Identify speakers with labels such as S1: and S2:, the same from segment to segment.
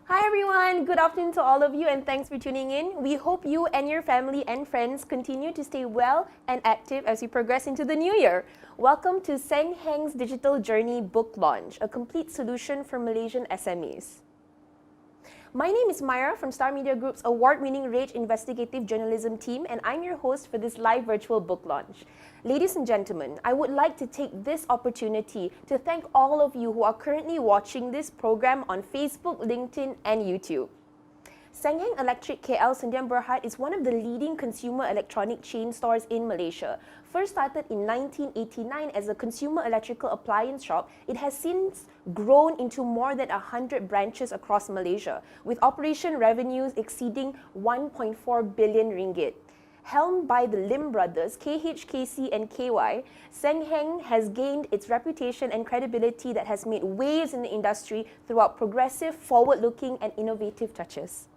S1: Hi everyone, good afternoon to all of you and thanks for tuning in. We hope you and your family and friends continue to stay well and active as we progress into the new year. Welcome to SENHENG's Digital Journey Book Launch, a complete solution for Malaysian SMEs. My name is Myra from Star Media Group's award-winning Rage Investigative Journalism team, and I'm your host for this live virtual book launch. Ladies and gentlemen, I would like to take this opportunity to thank all of you who are currently watching this program on Facebook, LinkedIn, and YouTube. SENHENG Electric KL Sdn Bhd is one of the leading consumer electronic chain stores in Malaysia. First started in 1989 as a consumer electrical appliance shop, it has since grown into more than 100 branches across Malaysia, with operation revenues exceeding 1.4 billion ringgit. Helmed by the Lim brothers, KHKC and KY, SENHENG has gained its reputation and credibility that has made waves in the industry throughout progressive, forward-looking and innovative touches.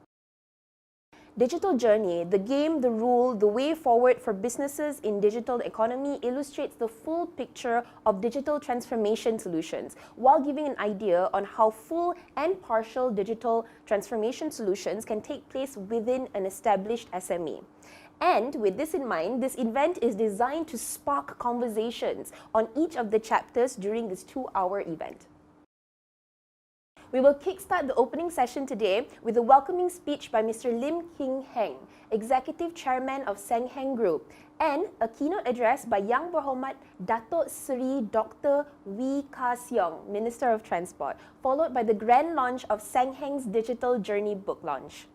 S1: Digital Journey, the game, the rule, the way forward for businesses in digital economy illustrates the full picture of digital transformation solutions while giving an idea on how full and partial digital transformation solutions can take place within an established SME. And with this in mind, this event is designed to spark conversations on each of the chapters during this 2-hour event. We will kickstart the opening session today with a welcoming speech by Mr. Lim King Heng, Executive Chairman of SENHENG Group, and a keynote address by Yang Berhormat Datuk Seri Dr. Wee Ka Siong, Minister of Transport, followed by the grand launch of SENHENG's Digital Journey book launch.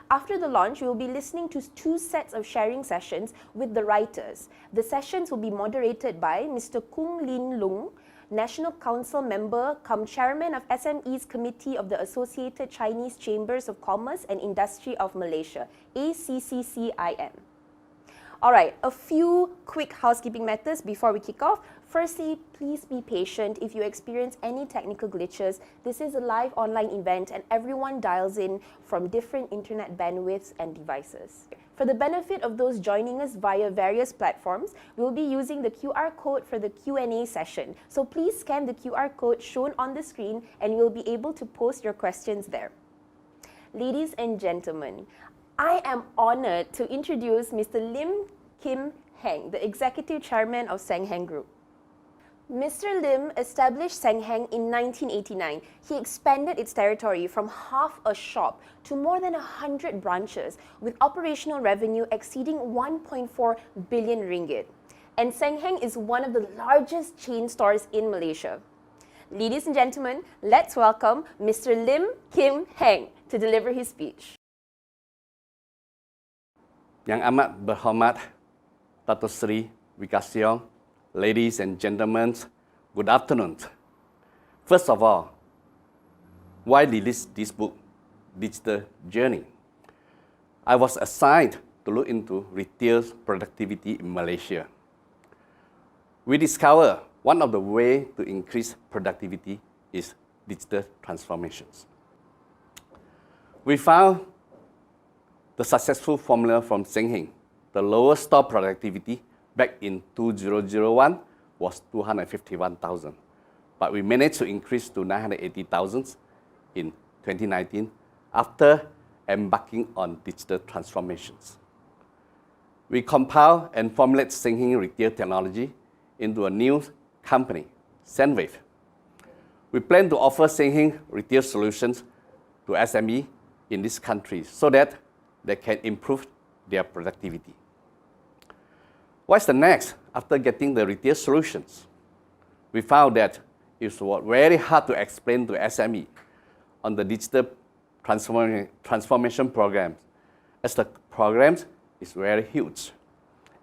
S1: After the launch, we will be listening to 2 sets of sharing sessions with the writers. The sessions will be moderated by Mr. Kung Lin Lung, National Council member cum Chairman of SMEs Committee of the Associated Chinese Chambers of Commerce and Industry of Malaysia, ACCCIM. Alright, a few quick housekeeping matters before we kick off. Firstly, please be patient if you experience any technical glitches. This is a live online event and everyone dials in from different internet bandwidths and devices. For the benefit of those joining us via various platforms, we will be using the QR code for the Q&A session. So please scan the QR code shown on the screen and you'll be able to post your questions there. Ladies and gentlemen, I am honored to introduce Mr. Lim Kim Heng, the Executive Chairman of SENHENG Group. Mr. Lim established SENHENG in 1989. He expanded its territory from half a shop to more than 100 branches, with operational revenue exceeding 1.4 billion ringgit. And SENHENG is one of the largest chain stores in Malaysia. Ladies and gentlemen, let's welcome Mr. Lim Kim Heng to deliver his speech.
S2: Yang amat berhormat Datuk Seri Wee Ka Siong, ladies and gentlemen, good afternoon. First of all, why release this book, Digital Journey? I was assigned to look into retail productivity in Malaysia. We discovered one of the ways to increase productivity is digital transformations. We found the successful formula from SENHENG. The lowest store productivity back in 2001 was 251,000, but we managed to increase to 980,000 in 2019 after embarking on digital transformations. We compiled and formulated SENHENG retail technology into a new company, SENWAVE. We plan to offer SENHENG retail solutions to SME in this country so that they can improve their productivity. What's the next after getting the retail solutions? We found that it was very hard to explain to SME on the digital transformation programs, as the programs is very huge,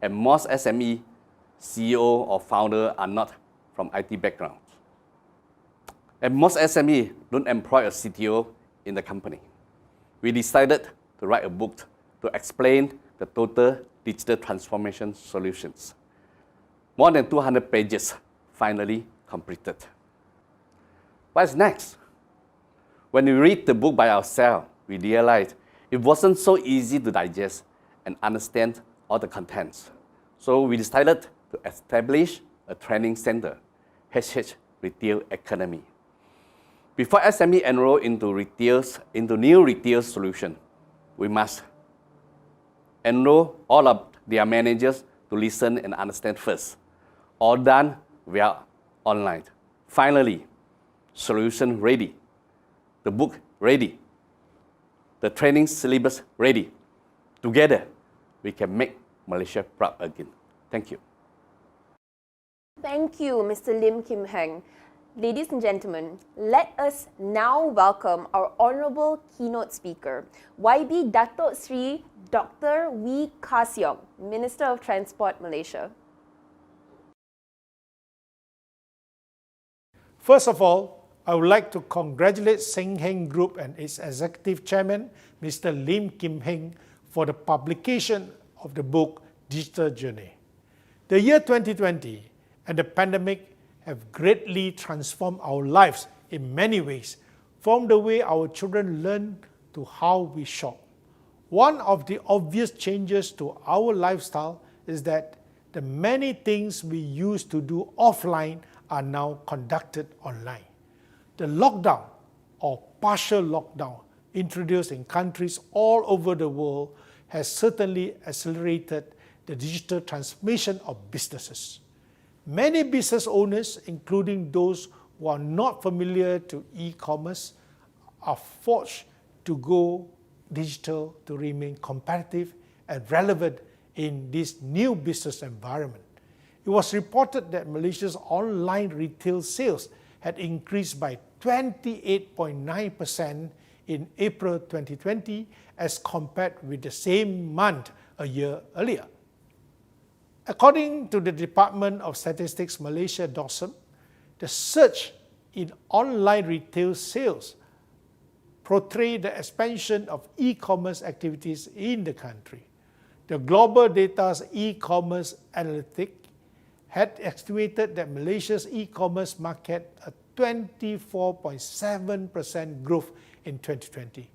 S2: and most SME CEO or founder are not from IT backgrounds. And most SME don't employ a CTO in the company. We decided to write a book to explain the total digital transformation solutions. More than 200 pages finally completed. What's next? When we read the book by ourselves, we realized it wasn't so easy to digest and understand all the contents. So we decided to establish a training center, HH Retail Academy. Before SME enroll into new retail solution, we must enroll all of their managers to listen and understand first. All done via online. Finally, solution ready, the book ready, the training syllabus ready. Together, we can make Malaysia proud again. Thank you.
S1: Thank you, Mr. Lim Kim Heng. Ladies and gentlemen, let us now welcome our honourable keynote speaker, YB Datuk Sri Dr. Wee Ka Siong, Minister of Transport, Malaysia.
S3: First of all, I would like to congratulate SENHENG Group and its Executive Chairman, Mr. Lim Kim Heng, for the publication of the book Digital Journey. The year 2020 and the pandemic have greatly transformed our lives in many ways, from the way our children learn to how we shop. One of the obvious changes to our lifestyle is that the many things we used to do offline are now conducted online. The lockdown or partial lockdown introduced in countries all over the world has certainly accelerated the digital transformation of businesses. Many business owners, including those who are not familiar to e-commerce, are forced to go digital to remain competitive and relevant in this new business environment. It was reported that Malaysia's online retail sales had increased by 28.9% in April 2020 as compared with the same month a year earlier. According to the Department of Statistics Malaysia (DOSM), the surge in online retail sales portray the expansion of e-commerce activities in the country. The Global Data's e-commerce analytic had estimated that Malaysia's e-commerce market a 24.7% growth in 2020.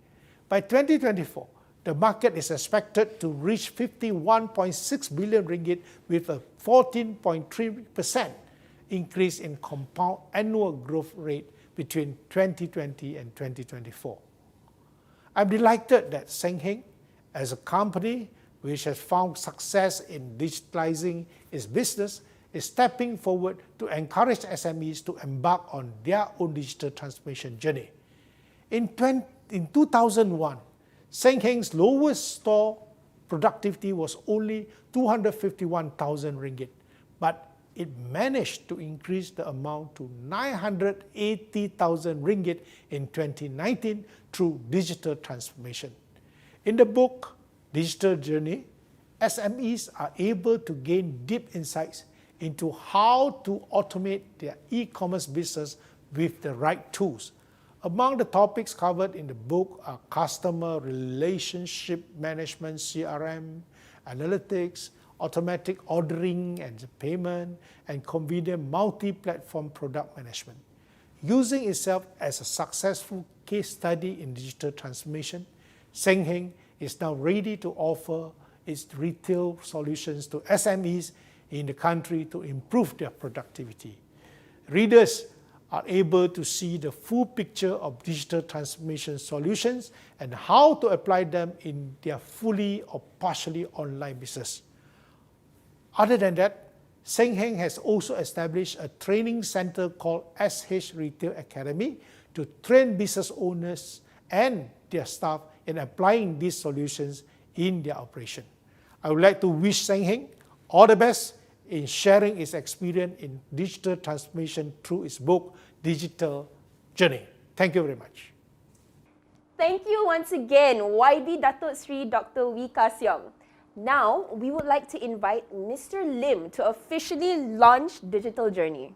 S3: By 2024, the market is expected to reach 51.6 billion ringgit with a 14.3% increase in compound annual growth rate between 2020 and 2024. I'm delighted that SENHENG, as a company which has found success in digitalizing its business, is stepping forward to encourage SMEs to embark on their own digital transformation journey. In 2001, SENHENG's lowest store productivity was only 251,000 ringgit, but it managed to increase the amount to 980,000 ringgit in 2019 through digital transformation. In the book Digital Journey, SMEs are able to gain deep insights into how to automate their e-commerce business with the right tools. Among the topics covered in the book are customer relationship management (CRM), analytics, automatic ordering and payment, and convenient multi-platform product management. Using itself as a successful case study in digital transformation, SENHENG is now ready to offer its retail solutions to SMEs in the country to improve their productivity. Readers are able to see the full picture of digital transformation solutions and how to apply them in their fully or partially online business. Other than that, SENHENG has also established a training center called SH Retail Academy to train business owners and their staff in applying these solutions in their operation. I would like to wish SENHENG all the best in sharing its experience in digital transformation through its book, Digital Journey. Thank you very much.
S1: Thank you once again, YB Datuk Sri Dr. Wee Ka Siong. Now, we would like to invite Mr. Lim to officially launch Digital Journey.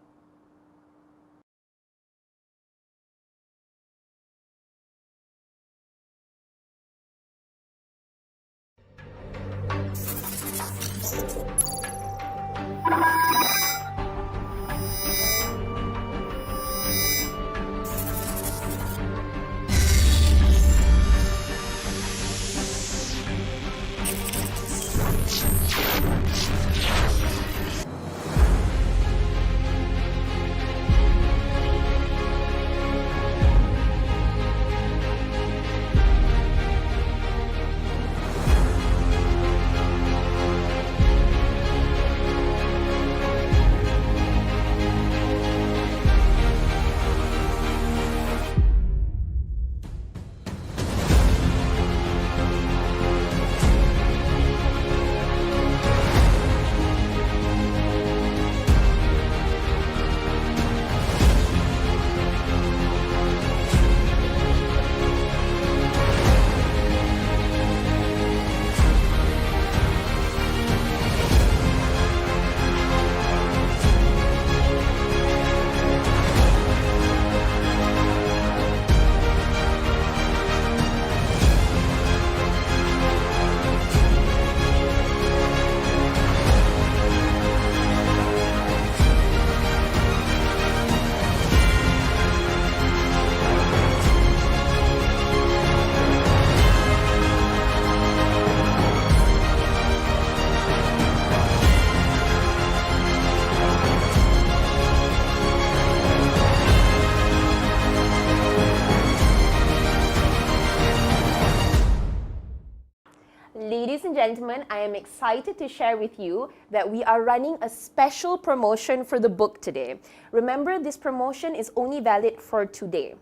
S1: gentlemen, I am excited to share with you that we are running a special promotion for the book today. Remember, this promotion is only valid for today.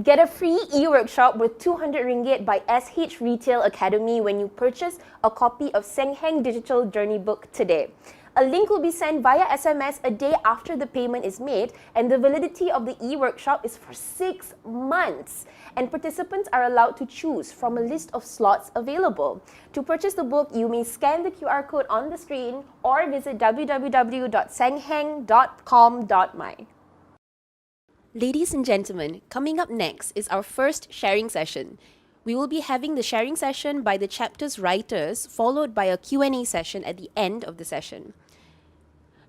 S1: Get a free e-workshop with 200 ringgit by SH Retail Academy when you purchase a copy of SENHENG Digital Journey book today. A link will be sent via SMS a day after the payment is made, and the validity of the e-workshop is for 6 months. And participants are allowed to choose from a list of slots available. To purchase the book, you may scan the QR code on the screen or visit www.senheng.com.my. Ladies and gentlemen, coming up next is our first sharing session. We will be having the sharing session by the chapter's writers, followed by a Q&A session at the end of the session.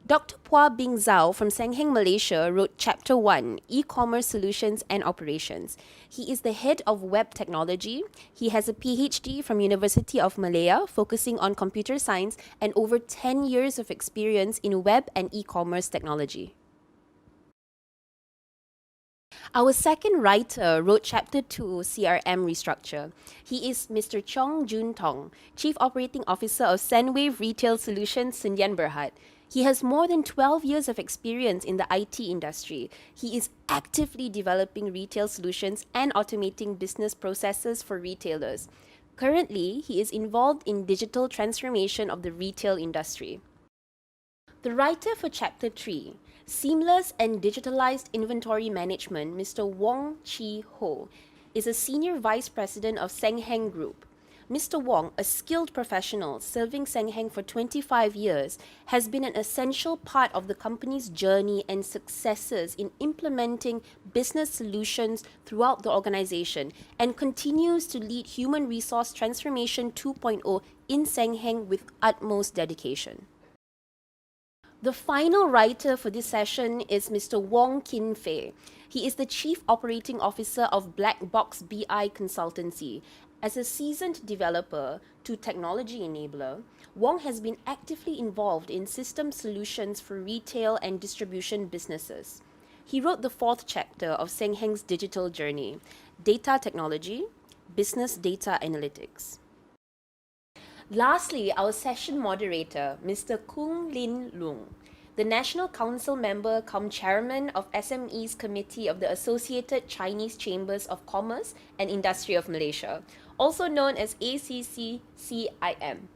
S1: Dr. Phua Bing Zhao from SENHENG Malaysia wrote Chapter 1, E-Commerce Solutions and Operations. He is the head of web technology. He has a PhD from University of Malaya, focusing on computer science, and over 10 years of experience in web and e-commerce technology. Our second writer wrote Chapter 2, CRM Restructure. He is Mr. Chong Jun Tong, Chief Operating Officer of Senwave Retail Solutions, Sdn Bhd. He has more than 12 years of experience in the IT industry. He is actively developing retail solutions and automating business processes for retailers. Currently, he is involved in digital transformation of the retail industry. The writer for Chapter 3, Seamless and Digitalized Inventory Management, Mr. Wong Chi Ho, is a Senior Vice President of SENHENG Group. Mr. Wong, a skilled professional serving SENHENG for 25 years, has been an essential part of the company's journey and successes in implementing business solutions throughout the organization and continues to lead Human Resource Transformation 2.0 in SENHENG with utmost dedication. The final writer for this session is Mr. Wong Kin Fei. He is the Chief Operating Officer of Black Box BI Consultancy. As a seasoned developer to technology enabler, Wong has been actively involved in system solutions for retail and distribution businesses. He wrote the fourth chapter of SENHENG's digital journey, Data Technology, Business Data Analytics. Lastly, our session moderator, Mr. Kung Lin Lung, the National Council member cum chairman of SMEs Committee of the Associated Chinese Chambers of Commerce and Industry of Malaysia, also known as ACCCIM.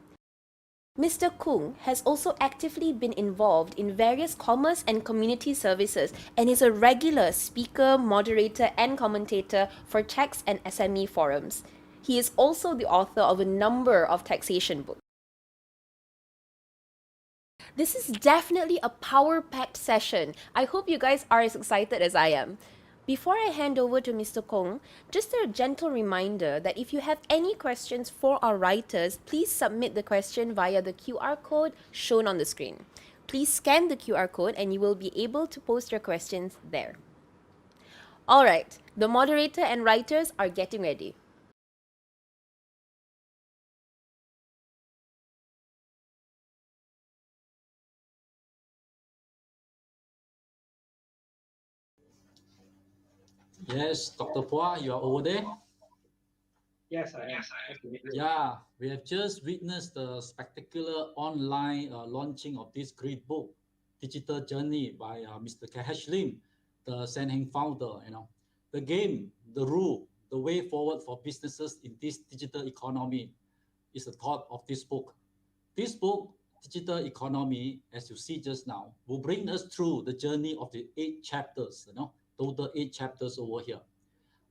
S1: Mr. Kung has also actively been involved in various commerce and community services and is a regular speaker, moderator, and commentator for tax and SME forums. He is also the author of a number of taxation books. This is definitely a power-packed session. I hope you guys are as excited as I am. Before I hand over to Mr. Kong, just a gentle reminder that if you have any questions for our writers, please submit the question via the QR code shown on the screen. Please scan the QR code and you will be able to post your questions there. All right, the moderator and writers are getting ready.
S4: Yes, Dr. Phua, you are over there?
S5: Yes, I am. Absolutely.
S4: Yeah, we have just witnessed the spectacular online launching of this great book, Digital Journey by Mr. Kahesh Lim, the SENHENG founder. The game, the rule, the way forward for businesses in this digital economy is the thought of this book. This book, Digital Economy, as you see just now, will bring us through the journey of the 8 chapters, total 8 chapters over here.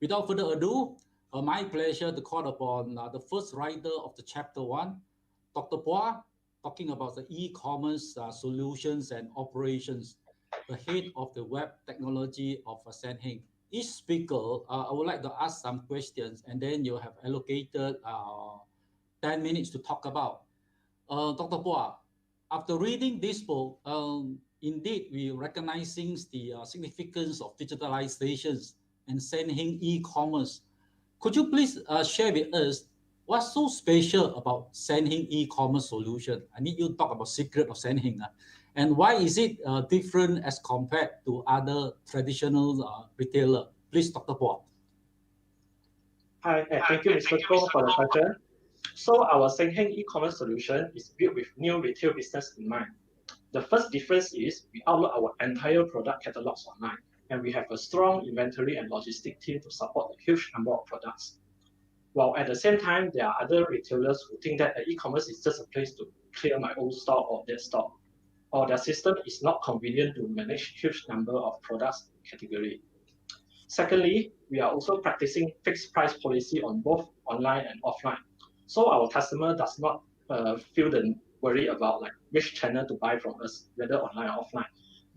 S4: Without further ado, my pleasure to call upon the first writer of the chapter 1, Dr. Phua, talking about the e-commerce solutions and operations, the head of the web technology of SENHENG. Each speaker, I would like to ask some questions, and then you have allocated 10 minutes to talk about. Dr. Phua, after reading this book, indeed, we recognizing the significance of digitalizations and SENHENG e-commerce. Could you please share with us what's so special about SENHENG e-commerce solution? I need you to talk about secret of SENHENG. And why is it different as compared to other traditional retailer? Please, Dr. Phua.
S5: Hi, thank you, Mr. Koh, for the question. So our SENHENG e-commerce solution is built with new retail business in mind. The first difference is we upload our entire product catalogs online, and we have a strong inventory and logistic team to support a huge number of products. While at the same time, there are other retailers who think that e-commerce is just a place to clear my old stock or their stock, or their system is not convenient to manage huge number of products category. Secondly, we are also practicing fixed price policy on both online and offline. So our customer does not feel the worry about like which channel to buy from us, whether online or offline.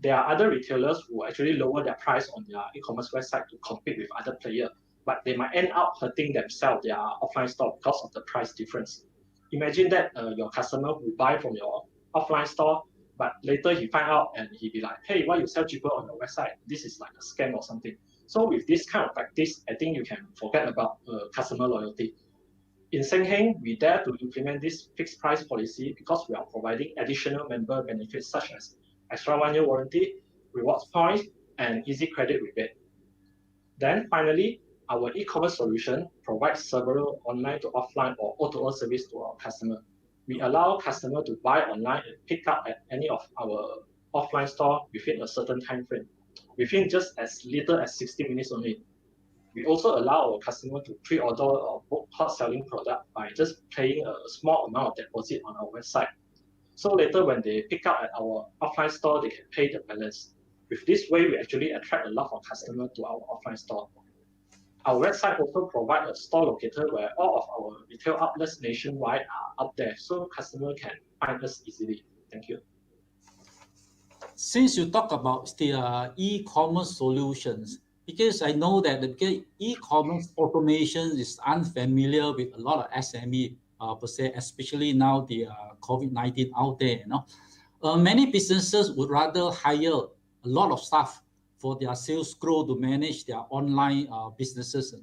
S5: There are other retailers who actually lower their price on their e-commerce website to compete with other players, but they might end up hurting themselves, their offline store, because of the price difference. Imagine that your customer will buy from your offline store, but later he find out and he be like, hey, why you sell cheaper on your website? This is like a scam or something. So with this kind of practice, I think you can forget about customer loyalty. In SENHENG, we dare to implement this fixed price policy because we are providing additional member benefits such as extra 1-year warranty, rewards points, and easy credit rebate. Then finally, our e-commerce solution provides several online to offline or O2O service to our customer. We allow customer to buy online and pick up at any of our offline store within a certain time frame, within just as little as 60 minutes only. We also allow our customer to pre-order or book hot selling product by just paying a small amount of deposit on our website. So later when they pick up at our offline store, they can pay the balance. With this way, we actually attract a lot of customers to our offline store. Our website also provides a store locator where all of our retail outlets nationwide are up there, so customers can find us easily. Thank you.
S4: Since you talk about the e-commerce solutions, because I know that the e-commerce automation is unfamiliar with a lot of SME per se, especially now the COVID-19 out there. Many businesses would rather hire a lot of staff for their sales crew to manage their online businesses.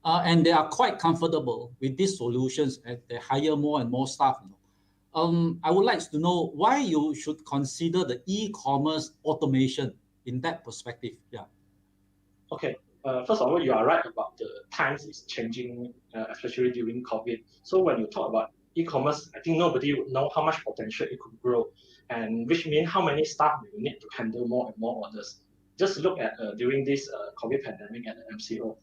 S4: And they are quite comfortable with these solutions and they hire more and more staff. I would like to know why you should consider the e-commerce automation in that perspective. Yeah.
S5: Okay. First of all, you are right about the times is changing, especially during COVID. So when you talk about e-commerce, I think nobody would know how much potential it could grow, and which means how many staff you need to handle more and more orders. Just look at during this COVID pandemic at the MCO.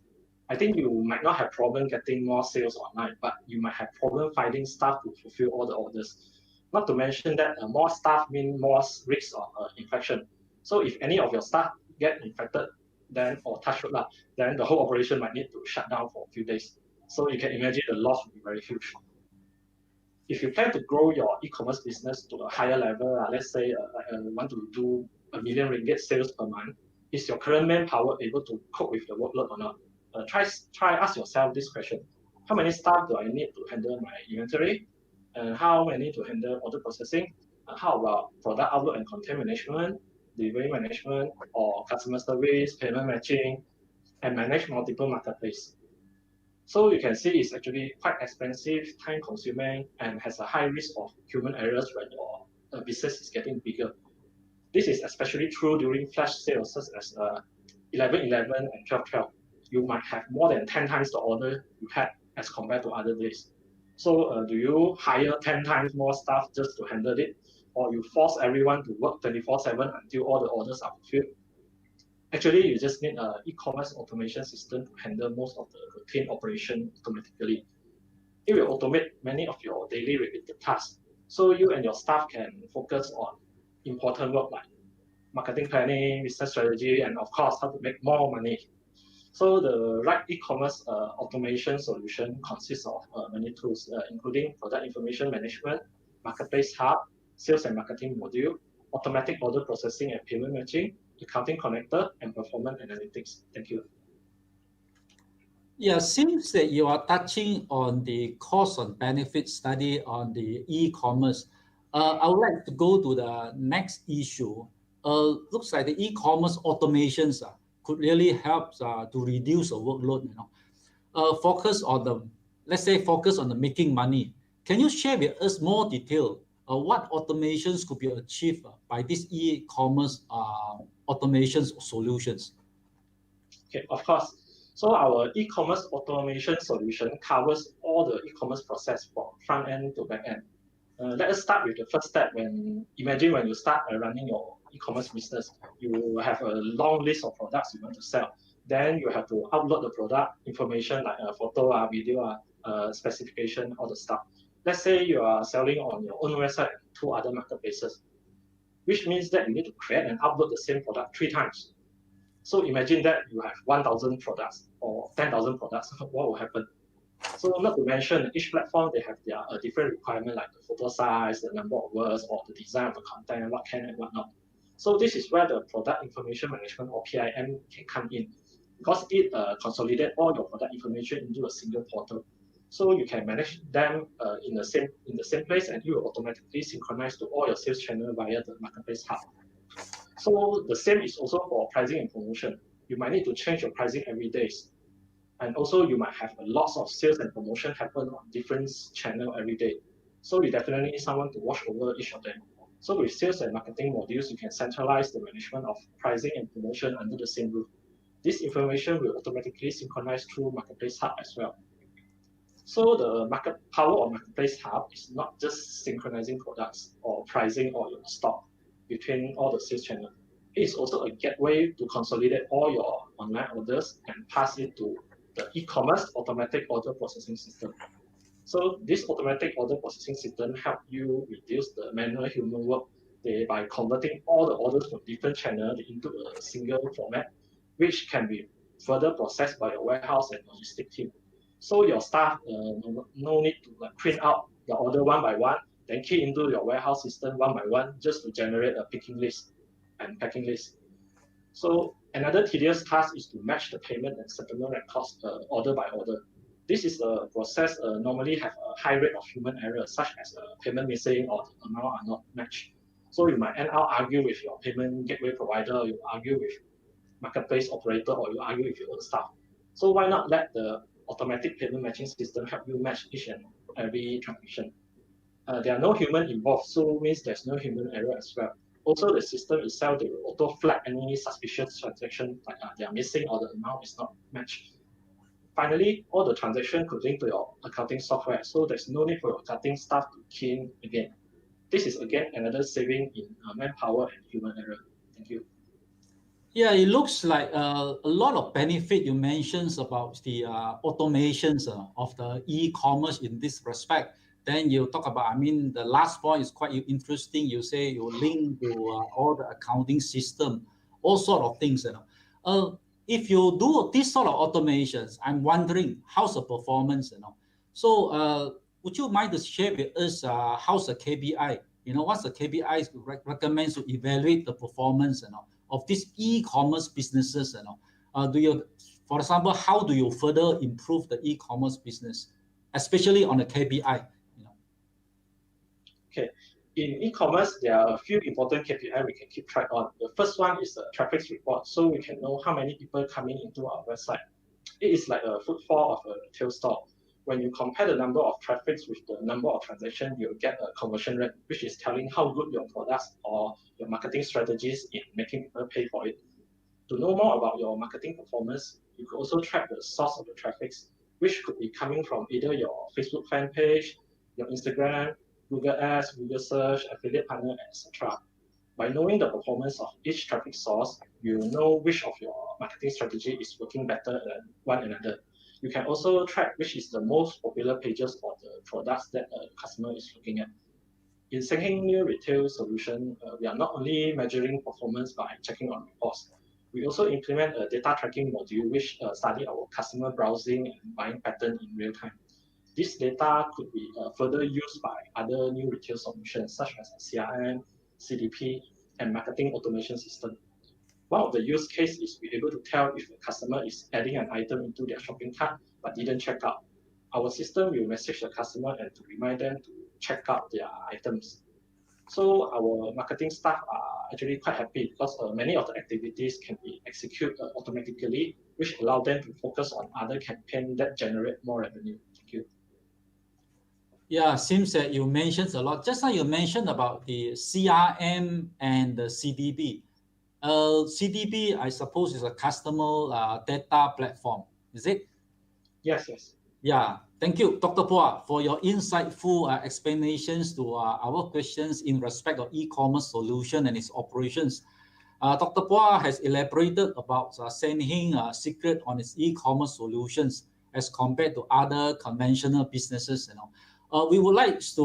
S5: I think you might not have problem getting more sales online, but you might have problem finding staff to fulfill all the orders. Not to mention that more staff mean more risk of infection. So if any of your staff get infected, then or touch wood, then the whole operation might need to shut down for a few days. So you can imagine the loss will be very huge. If you plan to grow your e-commerce business to a higher level, let's say want to do ringgit 1 million sales per month, is your current manpower able to cope with the workload or not? Try ask yourself this question: how many staff do I need to handle my inventory? How many to handle order processing? How about product upload and content management, delivery management, or customer service, payment matching, and manage multiple marketplaces? So you can see it's actually quite expensive, time consuming, and has a high risk of human errors when your business is getting bigger. This is especially true during flash sales such as 11/11 and 12/12. You might have more than 10 times the order you had as compared to other days. So do you hire 10 times more staff just to handle it? Or you force everyone to work 24/7 until all the orders are fulfilled? Actually, you just need an e-commerce automation system to handle most of the routine operation automatically. It will automate many of your daily repeated tasks, so you and your staff can focus on important work like marketing planning, business strategy, and of course, how to make more money. So the right e-commerce automation solution consists of many tools, including product information management, marketplace hub, sales and marketing module, automatic order processing and payment matching, accounting connector, and performance analytics. Thank you.
S4: Yeah, seems that you are touching on the cost and benefit study on the e-commerce. I would like to go to the next issue. Looks like the e-commerce automations could really help to reduce the workload. Focus on the making money. Can you share with us more detail what automations could be achieved by these e-commerce automations solutions?
S5: Okay, of course. So our e-commerce automation solution covers all the e-commerce process from front end to back end. Let us start with the first step. Imagine when you start running your e-commerce business, you have a long list of products you want to sell. Then you have to upload the product information like a photo, video, specification, all the stuff. Let's say you are selling on your own website and 2 other marketplaces, which means that you need to create and upload the same product 3 times. So imagine that you have 1,000 products or 10,000 products, what will happen? So not to mention, each platform, they have their different requirement like the photo size, the number of words, or the design of the content, what can and what not. So this is where the product information management or PIM can come in, because it consolidates all your product information into a single portal. So you can manage them in the same place, and you will automatically synchronize to all your sales channel via the marketplace hub. So the same is also for pricing and promotion. You might need to change your pricing every day. And also you might have a lot of sales and promotion happen on different channels every day. So you definitely need someone to watch over each of them. So with sales and marketing modules, you can centralize the management of pricing and promotion under the same roof. This information will automatically synchronize through Marketplace Hub as well. So the power of Marketplace Hub is not just synchronizing products or pricing or your stock between all the sales channels. It is also a gateway to consolidate all your online orders and pass it to the e-commerce automatic order processing system. So this automatic order processing system help you reduce the manual human work by converting all the orders from different channels into a single format, which can be further processed by your warehouse and logistics team. So your staff no need to print out the order one by one, then key into your warehouse system one by one just to generate a picking list and packing list. So another tedious task is to match the payment and settlement records order by order. This is a process normally have a high rate of human error, such as payment missing or the amount are not matched. So you might end up argue with your payment gateway provider, you argue with marketplace operator, or you argue with your own staff. So why not let the automatic payment matching system help you match each and every transaction? There are no human involved, so means there's no human error as well. Also, the system itself, they will auto flag any suspicious transaction like they are missing or the amount is not matched. Finally, all the transactions could link to your accounting software, so there's no need for your accounting staff to key in again. This is again another saving in manpower and human error. Thank you.
S4: Yeah, it looks like a lot of benefit you mentioned about the automations of the e-commerce in this respect. Then you talk about, the last point is quite interesting. You say you link to all the accounting system, all sort of things. If you do this sort of automations, I'm wondering how's the performance. So would you mind to share with us how's the KPI? What's the KPI recommends to evaluate the performance of these e-commerce businesses? For example, how do you further improve the e-commerce business, especially on the KPI?
S5: Okay, in e-commerce, there are a few important KPI we can keep track on. The first one is the traffic report, so we can know how many people coming into our website. It is like a footfall of a retail store. When you compare the number of traffics with the number of transactions, you'll get a conversion rate, which is telling how good your products or your marketing strategies in making people pay for it. To know more about your marketing performance, you could also track the source of the traffics, which could be coming from either your Facebook fan page, your Instagram, Google Ads, Google Search, affiliate partner, etc. By knowing the performance of each traffic source, you know which of your marketing strategy is working better than one another. You can also track which is the most popular pages for the products that the customer is looking at. In SENHENG New Retail Solution, we are not only measuring performance by checking on reports, we also implement a data tracking module which study our customer browsing and buying pattern in real time. This data could be further used by other new retail solutions such as CRM, CDP, and marketing automation system. One of the use cases is we're able to tell if a customer is adding an item into their shopping cart but didn't check out. Our system will message the customer and to remind them to check out their items. So our marketing staff are actually quite happy because many of the activities can be executed automatically, which allow them to focus on other campaigns that generate more revenue. Thank you.
S4: Yeah, seems that you mentioned a lot. Just like you mentioned about the CRM and the CDP. CDP, I suppose, is a customer data platform. Is it?
S5: Yes, yes.
S4: Yeah, thank you, Dr. Phua, for your insightful explanations to our questions in respect of e-commerce solution and its operations. Dr. Phua has elaborated about SENHENG secret on its e-commerce solutions as compared to other conventional businesses. We would like to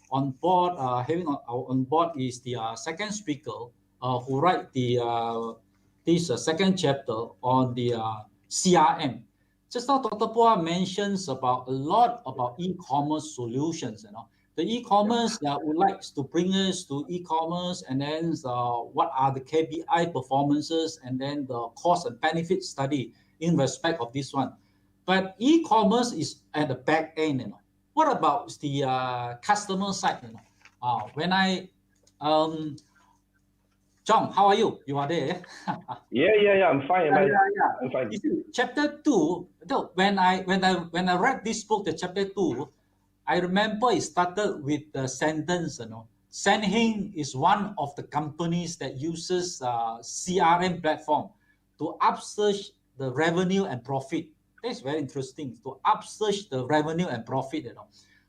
S4: on board on board is the second speaker who write the this second chapter on the CRM. Just now, Dr. Phua mentions about a lot about e-commerce solutions. The e-commerce would like to bring us to e-commerce, and then what are the KPI performances, and then the cost and benefit study in respect of this one. But e-commerce is at the back end. What about the customer side? When I John, how are you? You are there?
S6: Yeah. I'm fine. I'm fine.
S4: You see, chapter 2. When I read this book, the chapter 2, I remember it started with the sentence. SENHENG is one of the companies that uses CRM platform to upsurge the revenue and profit. That's very interesting. To upsurge the revenue and profit.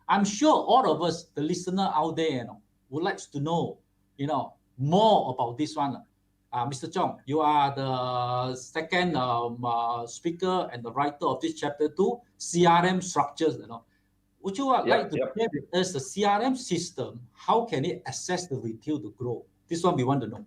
S4: I'm sure all of us, the listener out there, would like to know, more about this one. Mr. Chong, you are the second speaker and the writer of this chapter 2, CRM structures. Would you like to share with us the CRM system? How can it assess the retail to grow? This one we want to know.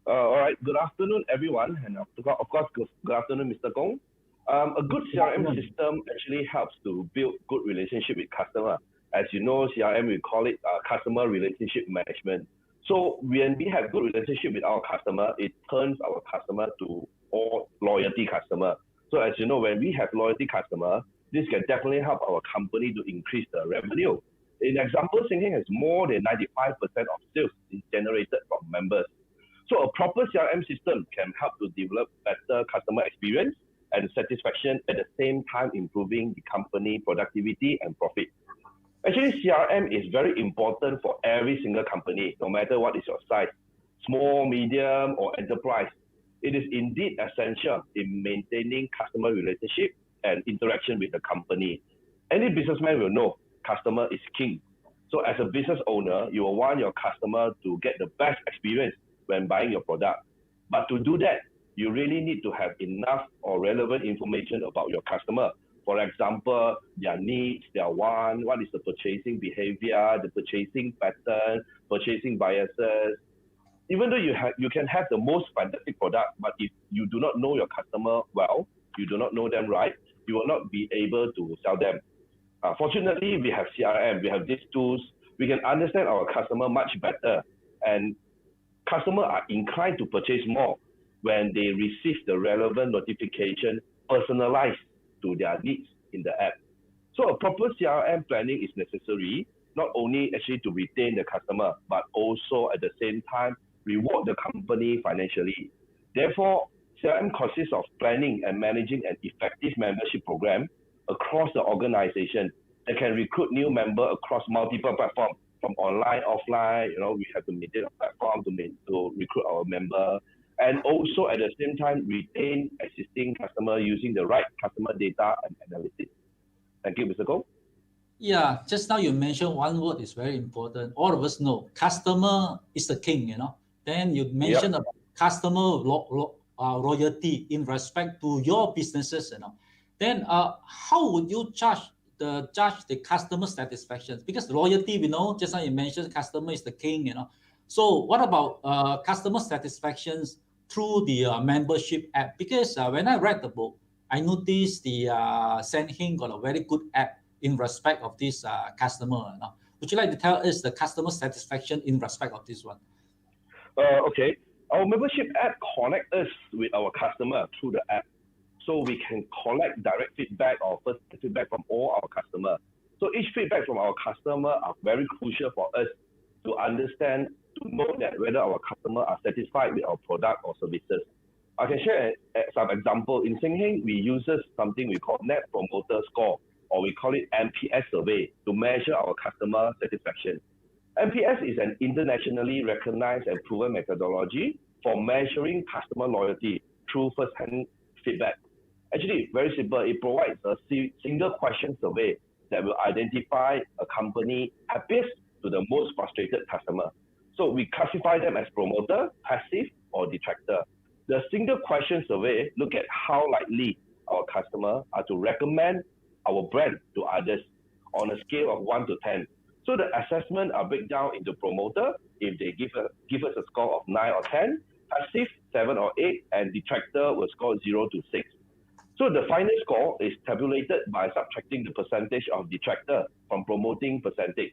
S6: All right. Good afternoon, everyone, and of course, good afternoon, Mr. Gong. A good CRM system actually helps to build good relationship with customer. As you know, CRM, we call it customer relationship management. So when we have good relationship with our customer, it turns our customer to all loyalty customer. So as you know, when we have loyalty customer, this can definitely help our company to increase the revenue. In example, SENHENG has more than 95% of sales is generated from members. So a proper CRM system can help to develop better customer experience and satisfaction, at the same time improving the company productivity and profit. Actually, CRM is very important for every single company, no matter what is your size, small, medium, or enterprise. It is indeed essential in maintaining customer relationship and interaction with the company. Any businessman will know customer is king. So as a business owner, you will want your customer to get the best experience when buying your product. But to do that, you really need to have enough or relevant information about your customer. For example, their needs, their wants, what is the purchasing behavior, the purchasing pattern, purchasing biases. Even though you can have the most fantastic product, but if you do not know your customer well, you do not know them right, you will not be able to sell them. Fortunately, we have CRM, we have these tools, we can understand our customer much better, and customers are inclined to purchase more when they receive the relevant notification personalized to their needs in the app. So a proper CRM planning is necessary, not only actually to retain the customer, but also at the same time, reward the company financially. Therefore, CRM consists of planning and managing an effective membership program across the organization that can recruit new members across multiple platforms, from online, offline. We have to maintain a platform to recruit our member, and also at the same time retain existing customer using the right customer data and analytics. Thank you, Mr. Goh.
S4: Yeah, just now you mentioned one word is very important. All of us know customer is the king. Then you mentioned about customer loyalty in respect to your businesses. Then how would you judge the customer satisfaction? Because loyalty, we know, just now you mentioned customer is the king. So what about customer satisfactions through the membership app? Because when I read the book, I noticed the SENHENG got a very good app in respect of this customer. Would you like to tell us the customer satisfaction in respect of this one?
S6: Okay. Our membership app connects us with our customer through the app. So we can collect direct feedback or first feedback from all our customers. So each feedback from our customer are very crucial for us to understand, to know that whether our customers are satisfied with our product or services. I can share some example. In SENHENG, we use something we call Net Promoter Score, or we call it NPS survey, to measure our customer satisfaction. NPS is an internationally recognized and proven methodology for measuring customer loyalty through first-hand feedback. Actually, very simple. It provides a single question survey that will identify a company happiest to the most frustrated customer. So we classify them as promoter, passive, or detractor. The single question survey look at how likely our customer are to recommend our brand to others on a scale of 1 to 10. So the assessment are break down into promoter, if they give us a score of 9 or 10, passive 7 or 8, and detractor will score 0 to 6. So the final score is tabulated by subtracting the percentage of detractor from promoting percentage.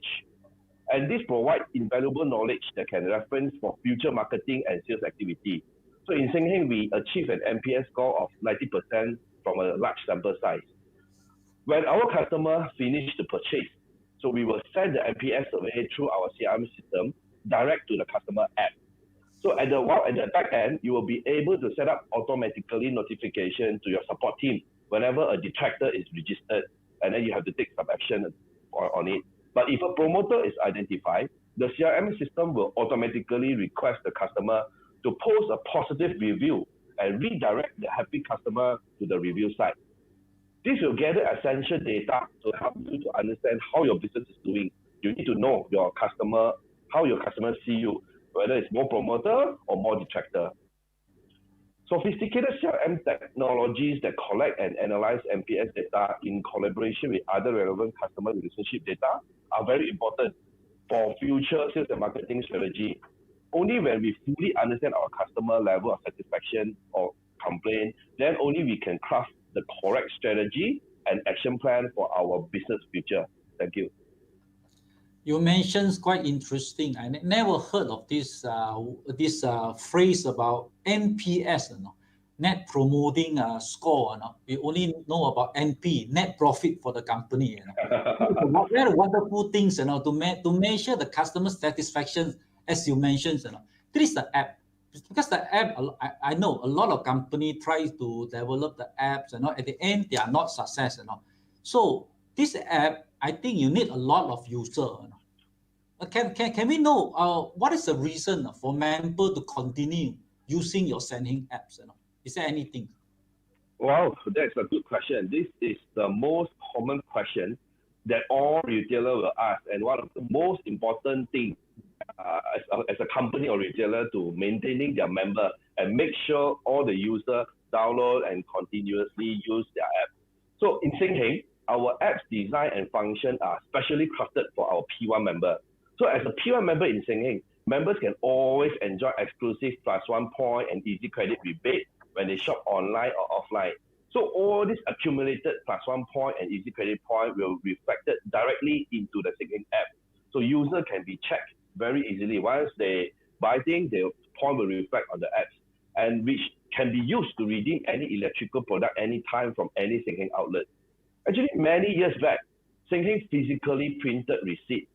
S6: And this provides invaluable knowledge that can reference for future marketing and sales activity. So in SENHENG, we achieve an NPS score of 90% from a large sample size. When our customer finish the purchase, so we will send the NPS survey through our CRM system direct to the customer app. So at the back end, you will be able to set up automatically notification to your support team whenever a detractor is registered, and then you have to take some action on it. But if a promoter is identified, the CRM system will automatically request the customer to post a positive review and redirect the happy customer to the review site. This will gather essential data to help you to understand how your business is doing. You need to know your customer, how your customers see you, whether it's more promoter or more detractor. Sophisticated CRM technologies that collect and analyze NPS data in collaboration with other relevant customer relationship data are very important for future sales and marketing strategy. Only when we fully understand our customer level of satisfaction or complaint, then only we can craft the correct strategy and action plan for our business future. Thank you.
S4: You mentioned quite interesting. I never heard of this phrase about NPS, net promoting score. We only know about NP, net profit for the company. Very wonderful things, to measure the customer satisfaction, as you mentioned. This is the app. Because the app, I know a lot of companies try to develop the apps, at the end they are not successful. So this app, I think you need a lot of users. Can we know what is the reason for members to continue using your SENHENG apps? Is there anything?
S6: Wow, that's a good question. This is the most common question that all retailers will ask, and one of the most important things as a company or retailer to maintaining their member and make sure all the users download and continuously use their app. So in SENHENG, our app's design and function are specially crafted for our P1 member. So as a P1 member in SENHENG, members can always enjoy exclusive +1 point and easy credit rebate when they shop online or offline. So all this accumulated +1 point and easy credit point will be reflected directly into the SENHENG app. So user can be checked very easily. Once they buy things, their point will reflect on the apps, and which can be used to redeem any electrical product anytime from any SENHENG outlet. Actually, many years back, SENHENG physically printed receipt.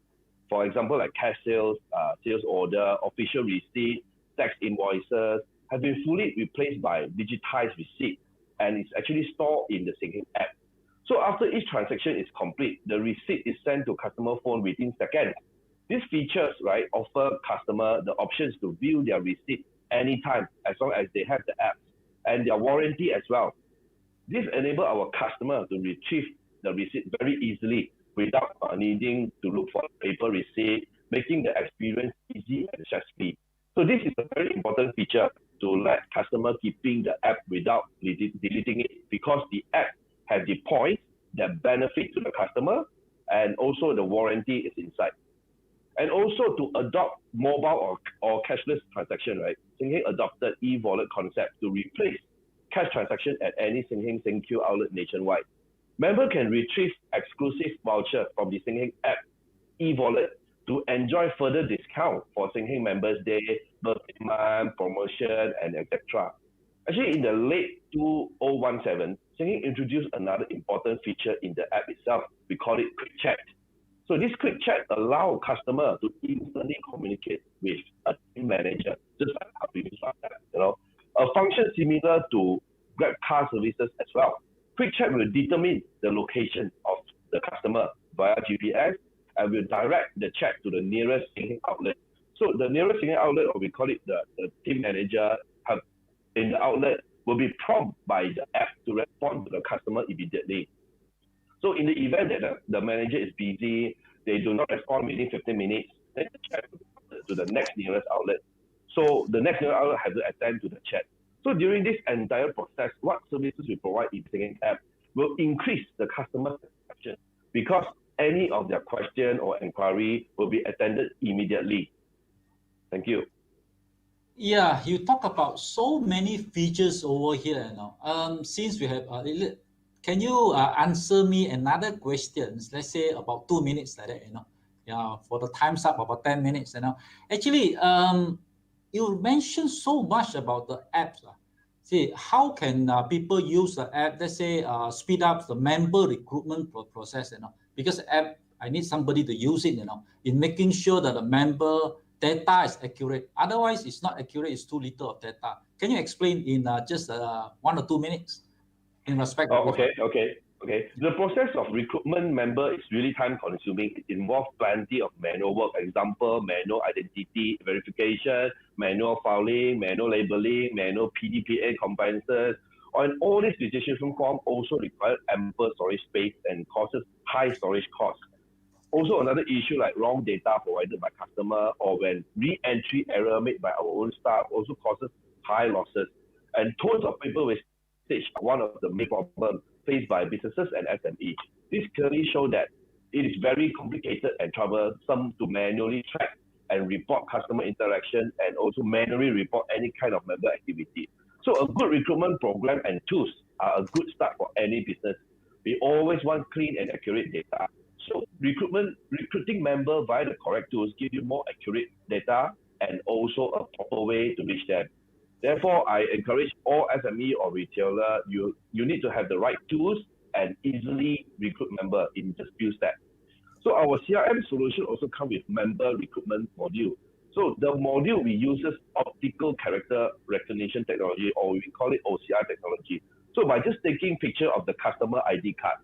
S6: For example, like cash sales, sales order, official receipt, tax invoices have been fully replaced by digitized receipt, and it's actually stored in the SENHENG app. So after each transaction is complete, the receipt is sent to customer phone within seconds. These features, right, offer customer the options to view their receipt anytime as long as they have the app, and their warranty as well. This enables our customer to retrieve the receipt very easily without needing to look for a paper receipt, making the experience easy and stress-free. So this is a very important feature to let customer keeping the app without deleting it, because the app has the points that benefit to the customer, and also the warranty is inside. And also to adopt mobile or cashless transaction, right? SENHENG adopted e-wallet concept to replace cash transaction at any SENHENG SENQ outlet nationwide. Member can retrieve exclusive voucher from the SENHENG app e-wallet to enjoy further discount for SENHENG Members Day, birthday month, promotion, and etc. Actually, in the late 2017, SENHENG introduced another important feature in the app itself. We call it Quick Chat. So this Quick Chat allows customer to instantly communicate with a team manager, just like how we use our app, a function similar to Grab car services as well. Quick Chat will determine the location of the customer via GPS and will direct the chat to the nearest SENHENG outlet. So the nearest SENHENG outlet, or we call it the team manager, have in the outlet will be prompted by the app to respond to the customer immediately. So in the event that the manager is busy, they do not respond within 15 minutes, then the chat to the next nearest outlet. So the next nearest outlet has to attend to the chat. So during this entire process, what services we provide in SENHENG app will increase the customer satisfaction because any of their question or inquiry will be attended immediately. Thank you.
S4: Yeah, you talk about so many features over here. Since we have, can you answer me another question? Let's say about 2 minutes like that. Yeah, for the time's up about 10 minutes. Actually, you mentioned so much about the apps. See, how can people use the app? Let's say speed up the member recruitment process. Because the app, I need somebody to use it. In making sure that the member data is accurate. Otherwise, it's not accurate. It's too little of data. Can you explain in just 1 or 2 minutes in respect?
S6: Okay. The process of recruitment member is really time consuming. It involves plenty of manual work. Example, manual identity verification, manual filing, manual labeling, manual PDPA compliances. And all these registration forms also require ample storage space and causes high storage costs. Also, another issue like wrong data provided by customer or when re-entry error made by our own staff also causes high losses. And tons of paper wastage are one of the main problems faced by businesses and SMEs. This clearly shows that it is very complicated and troublesome to manually track and report customer interaction and also manually report any kind of member activity. So a good recruitment program and tools are a good start for any business. We always want clean and accurate data. So recruiting member via the correct tools give you more accurate data and also a proper way to reach them. Therefore, I encourage all SME or retailer, you need to have the right tools and easily recruit member in just few steps. So our CRM solution also comes with member recruitment module. So the module we uses optical character recognition technology, or we call it OCR technology. So by just taking picture of the customer ID card,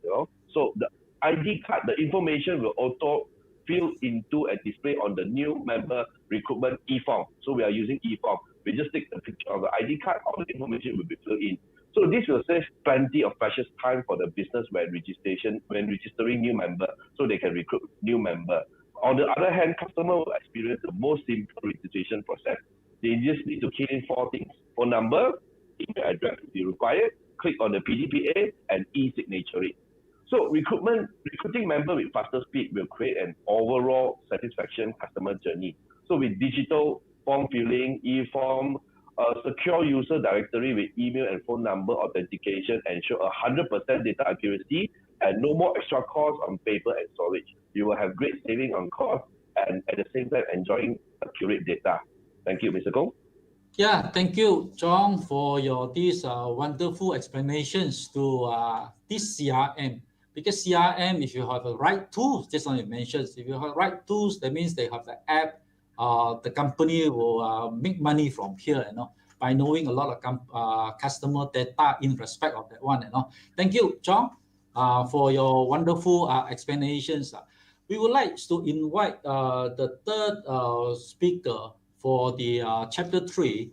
S6: so the ID card, the information will auto fill into and display on the new member recruitment e-form. So we are using e-form. We just take the picture of the ID card, all the information will be filled in. So this will save plenty of precious time for the business when registering new member, so they can recruit new member. On the other hand, customer will experience the most simple registration process. They just need to key in 4 things: phone number, email address if you require, click on the PDPA, and e-signature it. So recruiting member with faster speed will create an overall satisfaction customer journey. So with digital form filling, e-form, secure user directory with email and phone number authentication, ensure 100% data accuracy and no more extra costs on paper and storage. You will have great saving on cost and at the same time enjoying accurate data. Thank you, Mr. Kong.
S4: Yeah, thank you, John, for these wonderful explanations to this CRM. Because CRM, if you have the right tools, just like you mentioned, if you have the right tools, that means they have the app. The company will make money from here, by knowing a lot of customer data in respect of that one, Thank you, John, for your wonderful explanations. We would like to invite the third speaker for the chapter 3.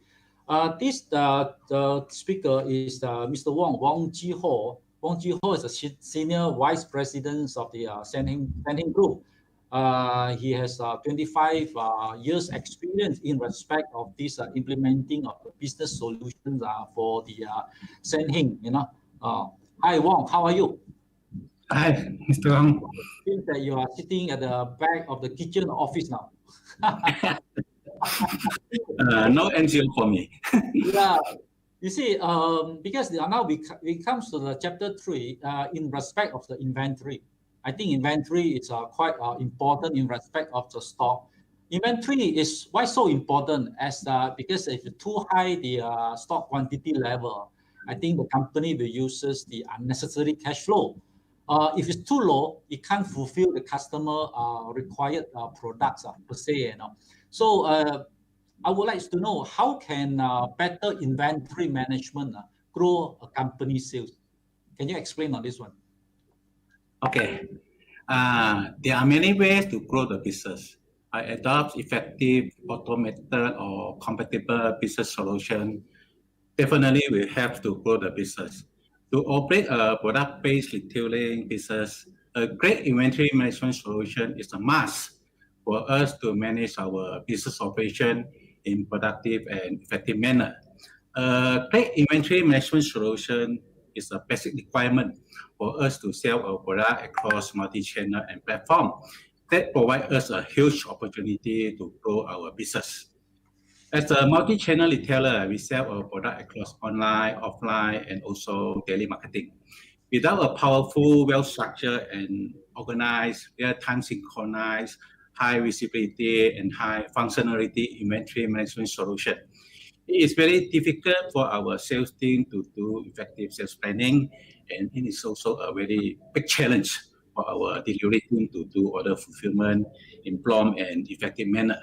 S4: This the speaker is Mr. Wong Ji-ho. Wong Ji-ho is a senior vice president of the SENHENG Group. He has 25 years experience in respect of this implementing of the business solutions for the SENHENG. Hi Wong, how are you?
S7: Hi, Mr. Wong.
S4: Seems that you are sitting at the back of the kitchen office now.
S7: No NGO for me.
S4: Yeah. You see, because now we comes to the chapter 3 in respect of the inventory. I think inventory is quite important in respect of the stock. Inventory is why so important as because if it's too high the stock quantity level, I think the company will uses the unnecessary cash flow. If it's too low, it can't fulfill the customer required products per se. So I would like to know how can better inventory management grow a company sales. Can you explain on this one?
S7: Okay. There are many ways to grow the business. I adopt effective, automated, or compatible business solution definitely we have to grow the business. To operate a product-based retailing business, a great inventory management solution is a must for us to manage our business operation in productive and effective manner. A great inventory management solution is a basic requirement for us to sell our product across multi-channel and platform. That provides us a huge opportunity to grow our business. As a multi-channel retailer, we sell our product across online, offline, and also daily marketing. Without a powerful, well-structured and organized, real-time synchronized, high visibility and high functionality inventory management solution, it is very difficult for our sales team to do effective sales planning, and it is also a very big challenge for our delivery team to do order fulfillment in prompt and effective manner.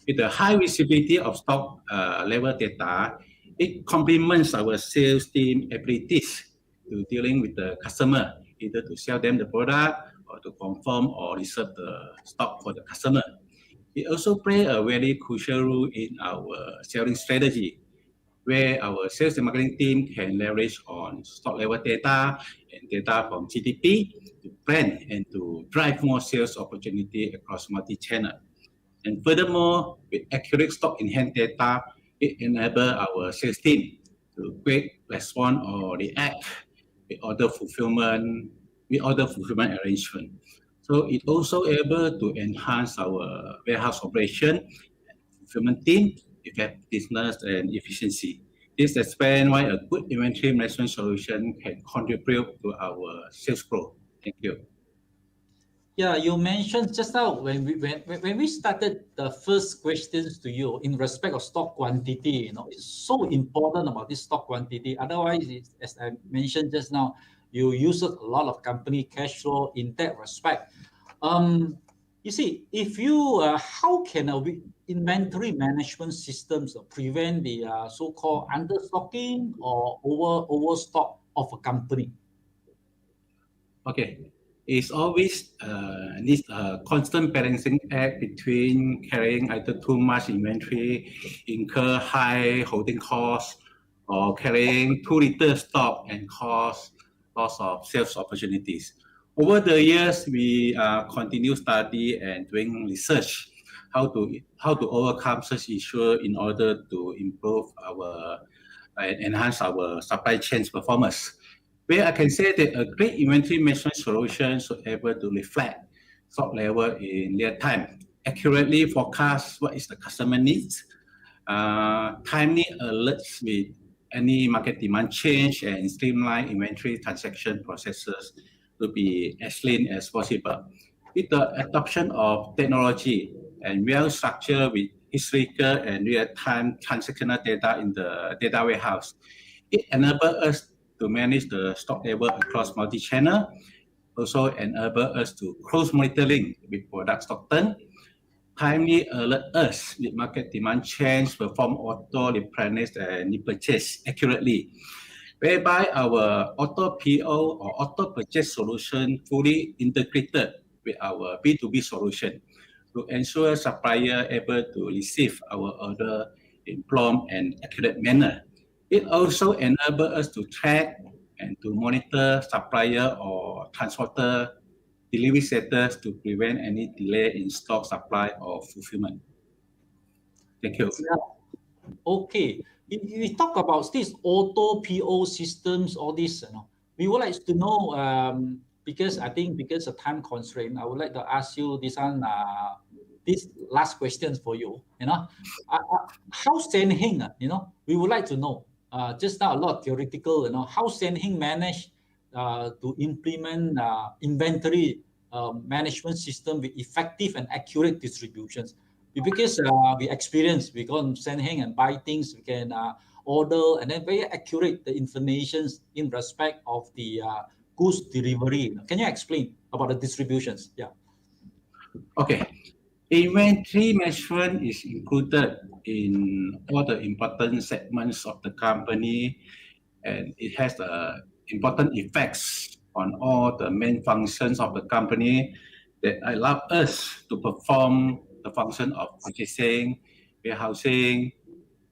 S7: With the high visibility of stock level data, it complements our sales team abilities to dealing with the customer, either to sell them the product or to confirm or reserve the stock for the customer. It also plays a very crucial role in our selling strategy, where our sales and marketing team can leverage on stock level data and data from GDP to plan and to drive more sales opportunity across multi-channel. And furthermore, with accurate stock in hand data, it enables our sales team to quick respond or react with order fulfillment arrangement. So it also able to enhance our warehouse operation, fulfillment team, effectiveness and efficiency. This explains why a good inventory management solution can contribute to our sales growth. Thank you.
S4: Yeah, you mentioned just now when we started the first questions to you in respect of stock quantity, it's so important about this stock quantity. Otherwise, as I mentioned just now, you use a lot of company cash flow in that respect. You see, if you how can inventory management systems prevent the so-called understocking or overstock of a company?
S7: Okay. It's always needs a constant balancing act between carrying either too much inventory, incur high holding costs, or carrying too little stock and cause loss of sales opportunities. Over the years, we continue study and doing research how to overcome such issue in order to improve our and enhance our supply chain's performance. Where I can say that a great inventory management solution should be able to reflect stock level in real time, accurately forecast what is the customer needs, timely alerts with any market demand change, and streamline inventory transaction processes to be as lean as possible. With the adoption of technology and well structured with historical and real-time transactional data in the data warehouse, it enables us to manage the stock level across multi-channel, also enable us to close monitoring with product stock turn, timely alert us with market demand change, perform auto replenish and repurchase accurately, whereby our auto PO or auto purchase solution fully integrated with our B2B solution to ensure supplier able to receive our order in prompt and accurate manner. It also enables us to track and to monitor supplier or transporter delivery status to prevent any delay in stock supply or fulfillment. Thank you.
S4: Yeah. Okay. We talk about this auto PO systems, all this. We would like to know, because I think because of time constraint, I would like to ask you this one, this last questions for you. How SENHENG, we would like to know. Just now a lot of theoretical, how SENHENG manage to implement inventory management system with effective and accurate distributions. Because we experience, we go on SENHENG and buy things, we can order and then very accurate the information in respect of the goods delivery. Can you explain about the distributions? Yeah.
S7: Okay. Inventory management is included in all the important segments of the company, and it has important effects on all the main functions of the company that allow us to perform the function of purchasing, warehousing,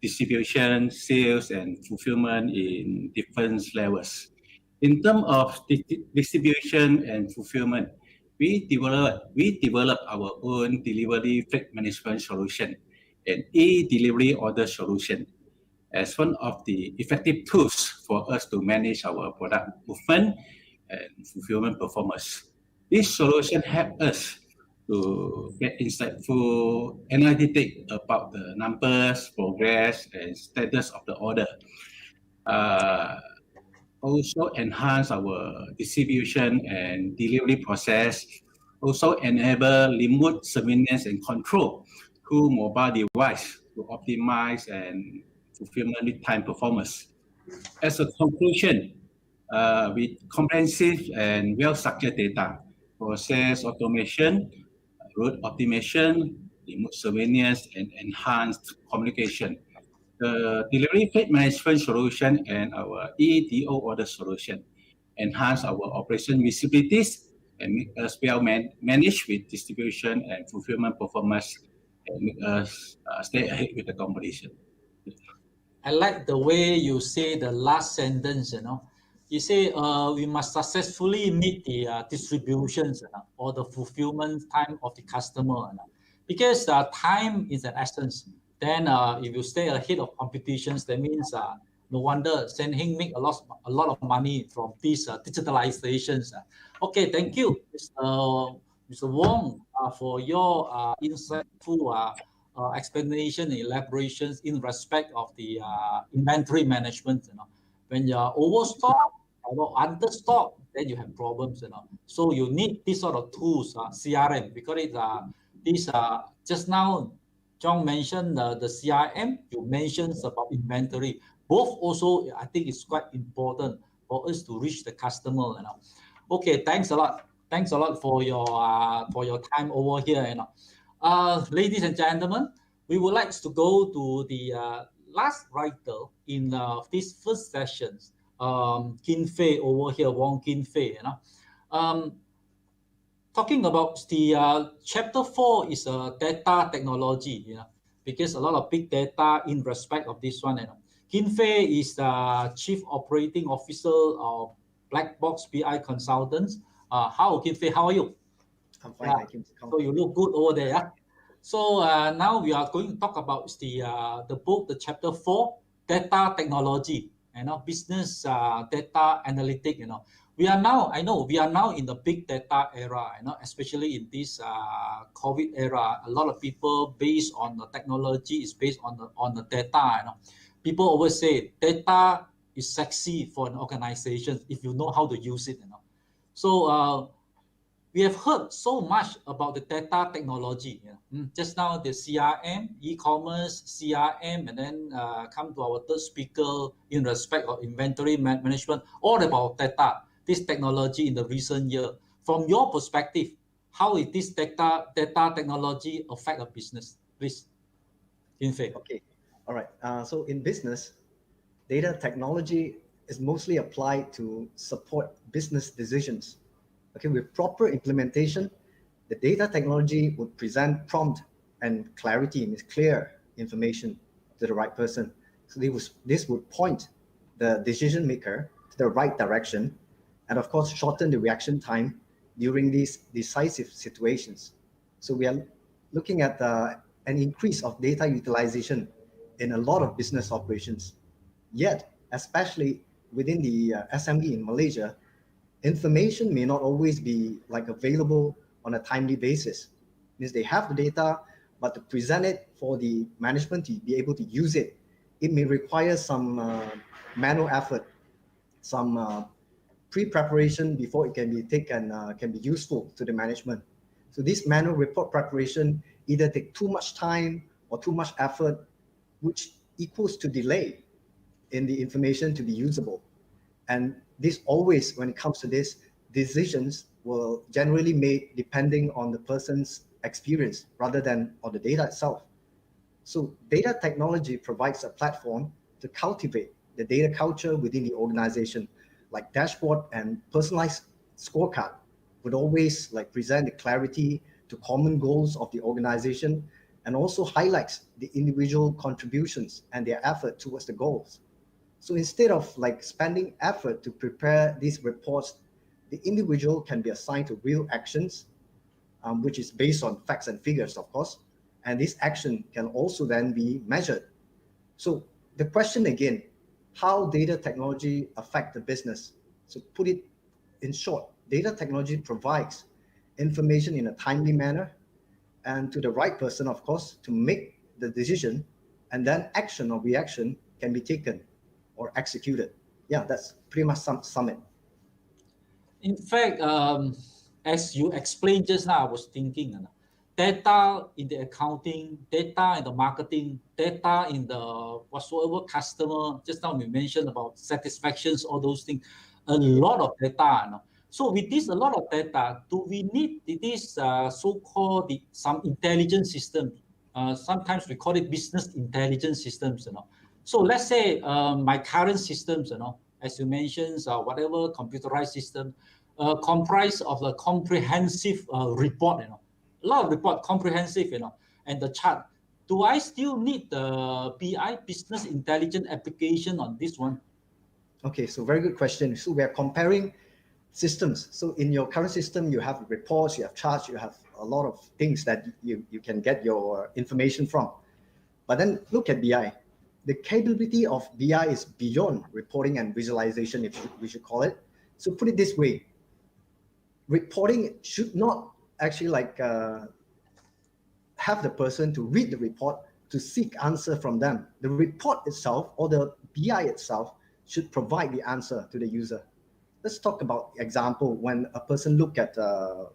S7: distribution, sales, and fulfillment in different levels. In terms of distribution and fulfillment, we develop our own delivery freight management solution and e-delivery order solution as one of the effective tools for us to manage our product movement and fulfillment performance. This solution helps us to get insightful analytics about the numbers, progress, and status of the order. Also enhance our distribution and delivery process, also enable remote surveillance and control through mobile device to optimize and fulfillment lead time performance. As a conclusion, with comprehensive and well-structured data, process automation, route optimization, remote surveillance, and enhanced communication, the delivery freight management solution and our EDO order solution enhance our operation visibilities and make us well managed with distribution and fulfillment performance and make us stay ahead with the competition.
S4: I like the way you say the last sentence, You say we must successfully meet the distributions or the fulfillment time of the customer. Because time is an essence. Then if you stay ahead of competitions, that means no wonder SENHENG make a lot of money from these digitalizations. Okay, thank you, Mr. Wong, for your insightful explanation and elaborations in respect of the inventory management. When you're overstock or understock, then you have problems. So you need this sort of tools, CRM, because it's just now. John mentioned the CRM, you mentioned about inventory. Both also, I think it's quite important for us to reach the customer. Okay, thanks a lot. Thanks a lot for your time over here. Ladies and gentlemen, we would like to go to the last writer in this first session, Kin Fei over here, Wong Kin Fei. Talking about the chapter 4 is data technology, because a lot of big data in respect of this one. Kin Fei is the Chief Operating Officer of Black Box BI Consultants. Kin Fei, how are you?
S8: I'm fine, thank you.
S4: So you look good over there. Yeah? So now we are going to talk about the book, the chapter 4, data technology, business data analytic. We are now, we are now in the big data era, especially in this COVID era. A lot of people based on the technology is based on the data. People always say data is sexy for an organization if you know how to use it. So we have heard so much about the data technology. Just now the CRM, e-commerce, CRM, and then come to our third speaker in respect of inventory management, all about data. This technology in the recent year. From your perspective, how is this data technology affect a business? Please, Kin Fei.
S8: Okay, all right. So in business, data technology is mostly applied to support business decisions. Okay, with proper implementation, the data technology would present prompt and clarity, means clear information to the right person. So this would point the decision maker to the right direction, and of course, shorten the reaction time during these decisive situations. So we are looking at an increase of data utilization in a lot of business operations. Yet, especially within the SME in Malaysia, information may not always be available on a timely basis. Means they have the data, but to present it for the management to be able to use it, it may require some manual effort, some pre-preparation before it can be taken, can be useful to the management. So this manual report preparation either take too much time or too much effort, which equals to delay in the information to be usable. And this always, when it comes to this, decisions will generally made depending on the person's experience rather than on the data itself. So data technology provides a platform to cultivate the data culture within the organization, like dashboard and personalized scorecard would always present the clarity to common goals of the organization, and also highlights the individual contributions and their effort towards the goals. So instead of like spending effort to prepare these reports, the individual can be assigned to real actions, which is based on facts and figures, of course. And this action can also then be measured. So the question again, how data technology affect the business? So put it in short, data technology provides information in a timely manner and to the right person, of course, to make the decision, and then action or reaction can be taken or executed. Yeah, that's pretty much sum it.
S4: In fact, as you explained just now, I was thinking, data in the accounting, data in the marketing, data in the whatsoever customer. Just now we mentioned about satisfactions, all those things. A lot of data. So with this, a lot of data, do we need this so-called some intelligence system? Sometimes we call it business intelligence systems. So let's say my current systems, as you mentioned, whatever computerized system, comprise of a comprehensive report, a lot of report, comprehensive, and the chart. Do I still need the BI, business intelligence application on this one?
S8: Okay, so very good question. So we are comparing systems. So in your current system, you have reports, you have charts, you have a lot of things that you can get your information from. But then look at BI. The capability of BI is beyond reporting and visualization, if we should call it. So put it this way, reporting should not actually have the person to read the report to seek answer from them. The report itself or the BI itself should provide the answer to the user. Let's talk about example when a person look at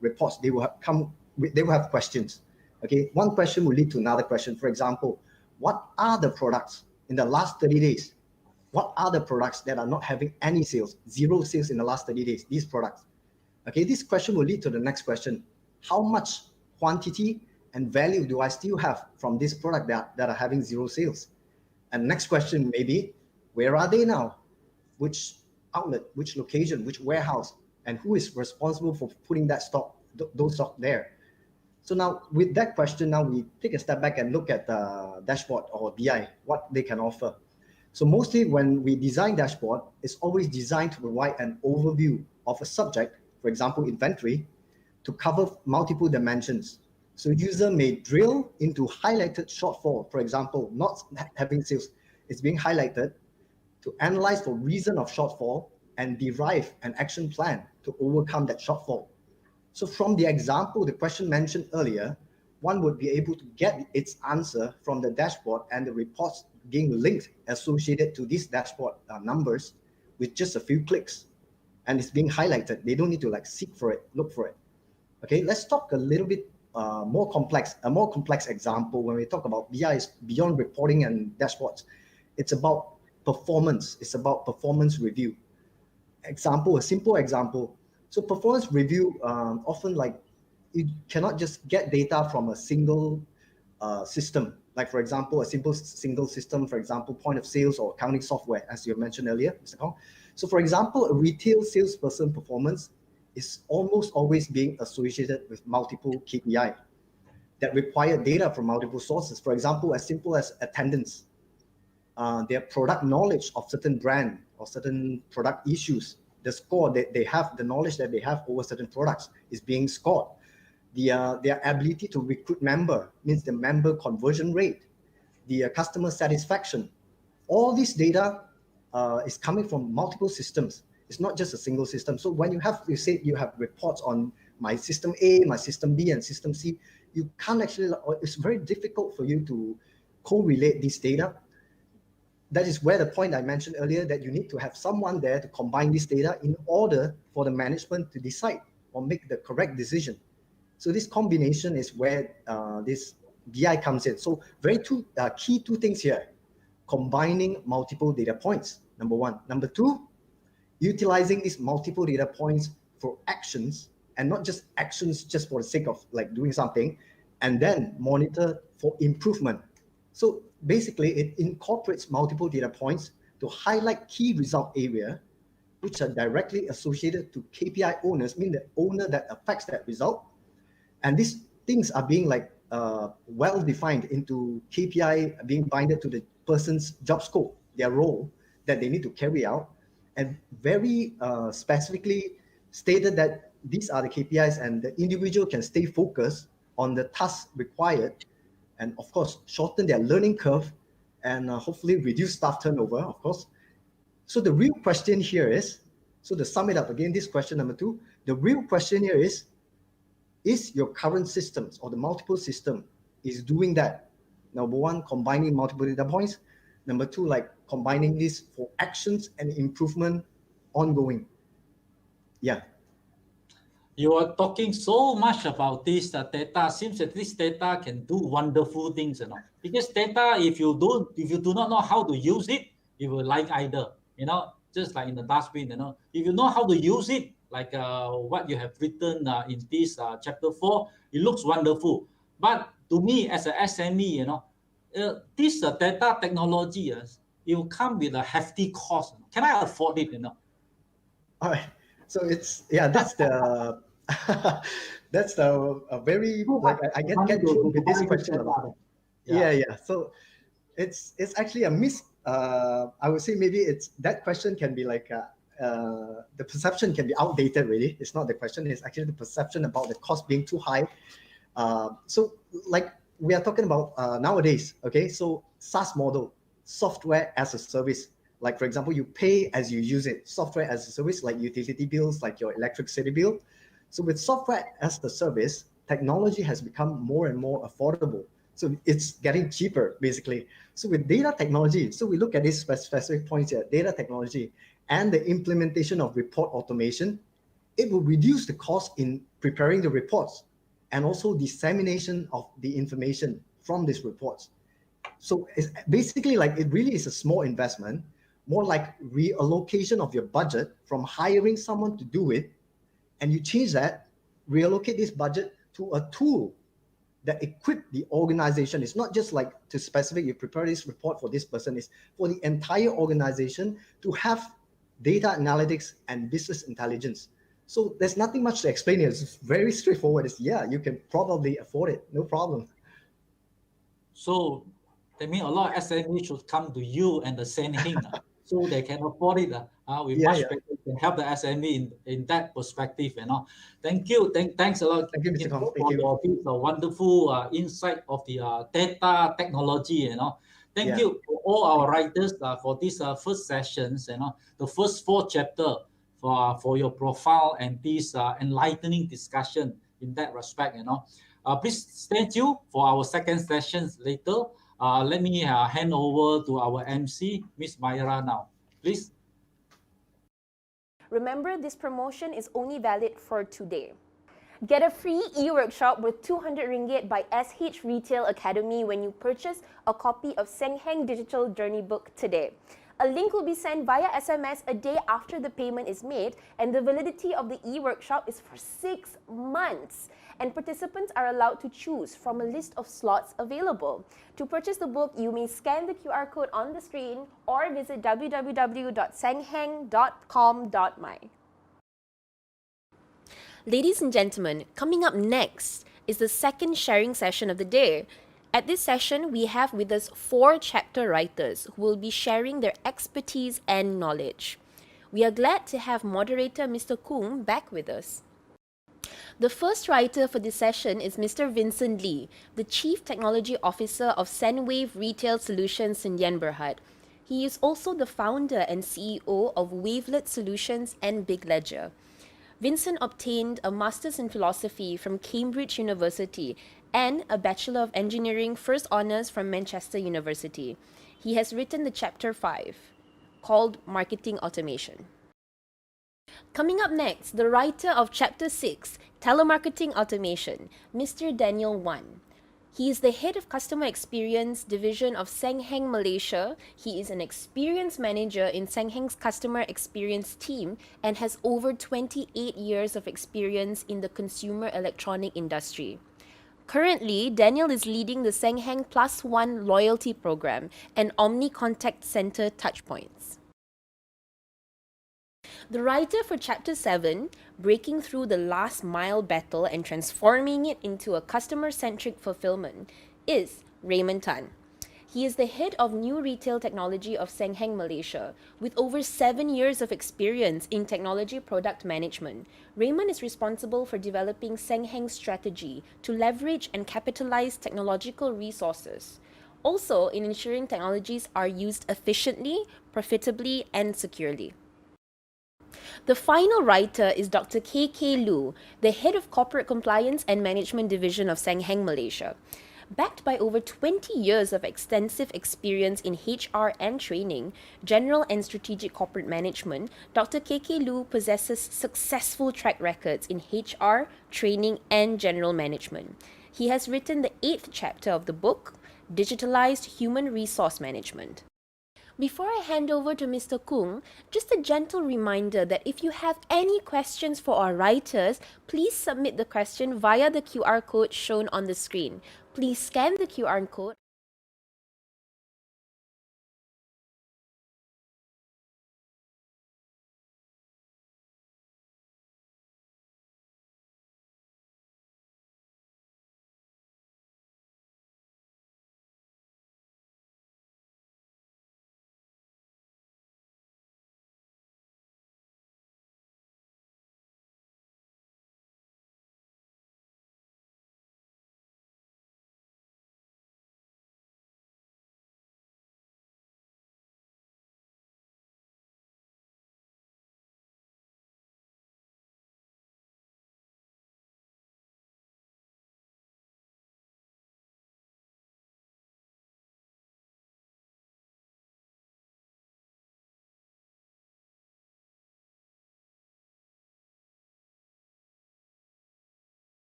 S8: reports, they will have questions. Okay, one question will lead to another question. For example, what are the products in the last 30 days? What are the products that are not having any sales, zero sales in the last 30 days, these products? Okay, this question will lead to the next question. How much quantity and value do I still have from this product that are having zero sales? And next question may be, where are they now? Which outlet, which location, which warehouse, and who is responsible for putting that stock, those stock there? So now with that question, now we take a step back and look at the dashboard or BI, what they can offer. So mostly when we design dashboard, it's always designed to provide an overview of a subject, for example, inventory, to cover multiple dimensions. So user may drill into highlighted shortfall, for example, not having sales, it's being highlighted to analyze the reason of shortfall and derive an action plan to overcome that shortfall. So from the example, the question mentioned earlier, one would be able to get its answer from the dashboard and the reports being linked associated to these dashboard numbers with just a few clicks. And it's being highlighted. They don't need to seek for it, look for it. Okay, let's talk a little bit a more complex example. When we talk about BI, is beyond reporting and dashboards. It's about performance. It's about performance review. A simple example. So performance review, often you cannot just get data from a single system. Like for example, a single system, for example, point of sales or accounting software, as you mentioned earlier, Mr. Kong. So for example, a retail salesperson performance is almost always being associated with multiple KPI that require data from multiple sources. For example, as simple as attendance, their product knowledge of certain brand or certain product issues, the score that they have, the knowledge that they have over certain products is being scored. Their ability to recruit member means the member conversion rate, the customer satisfaction. All this data is coming from multiple systems. It's not just a single system. So when you have reports on my system A, my system B, and system C, you can't actually, it's very difficult for you to correlate this data. That is where the point I mentioned earlier, that you need to have someone there to combine this data in order for the management to decide or make the correct decision. So this combination is where this BI comes in. So key two things here: combining multiple data points, number one. Number two, utilizing these multiple data points for actions, and not just actions just for the sake of doing something, and then monitor for improvement. So basically, it incorporates multiple data points to highlight key result area, which are directly associated to KPI owners, mean the owner that affects that result. And these things are being well defined into KPI being binded to the person's job scope, their role that they need to carry out, and very specifically stated that these are the KPIs and the individual can stay focused on the tasks required, and of course shorten their learning curve, and hopefully reduce staff turnover, of course. So the real question here is, so to sum it up again, this question number 2, the real question here is your current systems or the multiple system is doing that? Number 1, combining multiple data points. Number 2, like combining this for actions and improvement ongoing. Yeah.
S4: You are talking so much about this data. Seems that this data can do wonderful things, Because data, if you do not know how to use it, you will like either, just like in the dustbin, If you know how to use it, like what you have written in this chapter 4, it looks wonderful. But to me, as a SME, this data technology, it will come with a hefty cost. Can I afford it?
S8: All right. So it's that's the that's the very like I get through with this question a lot. Yeah. So it's actually a I would say maybe it's that question can be like the perception can be outdated. Really, it's not the question. It's actually the perception about the cost being too high. So like we are talking about nowadays. Okay, so SaaS model, software as a service. Like, for example, you pay as you use it, software as a service, like utility bills, like your electricity bill. So with software as a service, technology has become more and more affordable. So it's getting cheaper, basically. So with data technology, so we look at these specific points here, data technology and the implementation of report automation, it will reduce the cost in preparing the reports and also dissemination of the information from these reports. So it's basically like it really is a small investment, more like reallocation of your budget from hiring someone to do it, and you change that, reallocate this budget to a tool that equip the organization. It's not just like to specific, you prepare this report for this person, it's for the entire organization to have data analytics and business intelligence. So there's nothing much to explain here. It's very straightforward. It's, yeah, you can probably afford it, no problem.
S4: So that means a lot of SMEs should come to you and the SENHENG so they can afford it. We can help the SME in that perspective. Thank you. Thanks a lot.
S8: Thank you, Mr. Kong.
S4: For your wonderful insight of the data technology. Thank you for all our writers for these first sessions. The first 4 chapters for your profile and this enlightening discussion in that respect. Please stay tuned for our second sessions later. Let me hand over to our MC, Miss Myra now. Please.
S1: Remember, this promotion is only valid for today. Get a free e-workshop with 200 ringgit by SH Retail Academy when you purchase a copy of SENHENG Digital Journey Book today. A link will be sent via SMS a day after the payment is made, and the validity of the e-workshop is for 6 months. And participants are allowed to choose from a list of slots available. To purchase the book, you may scan the QR code on the screen or visit www.senheng.com.my. Ladies and gentlemen, coming up next is the second sharing session of the day. At this session, we have with us 4 chapter writers who will be sharing their expertise and knowledge. We are glad to have moderator Mr. Kung back with us. The first writer for this session is Mr. Vincent Lee, the Chief Technology Officer of Senwave Retail Solutions in Yen Berhad. He is also the founder and CEO of Wavelet Solutions and Big Ledger. Vincent obtained a Master's in Philosophy from Cambridge University and a Bachelor of Engineering First Honours from Manchester University. He has written the Chapter 5, called Marketing Automation. Coming up next, the writer of Chapter 6, Telemarketing Automation, Mr. Daniel Wan. He is the head of Customer Experience Division of SENHENG Malaysia. He is an experienced manager in SENHENG's Customer Experience team and has over 28 years of experience in the consumer electronic industry. Currently, Daniel is leading the SENHENG Plus One loyalty program and Omni Contact Center touchpoints. The writer for Chapter 7, Breaking Through the Last Mile Battle and Transforming It into a Customer-Centric Fulfillment, is Raymond Tan. He is the head of new retail technology of SENHENG Malaysia. With over 7 years of experience in technology product management, Raymond is responsible for developing SENHENG's strategy to leverage and capitalize technological resources. Also, in ensuring technologies are used efficiently, profitably, and securely. The final writer is Dr. K.K. Lu, the head of Corporate Compliance and Management Division of SENHENG Malaysia. Backed by over 20 years of extensive experience in HR and training, general and strategic corporate management, Dr. K.K. Lu possesses successful track records in HR, training, and general management. He has written the 8th chapter of the book, Digitalized Human Resource Management. Before I hand over to Mr. Kung, just a gentle reminder that if you have any questions for our writers, please submit the question via the QR code shown on the screen. Please scan the QR code.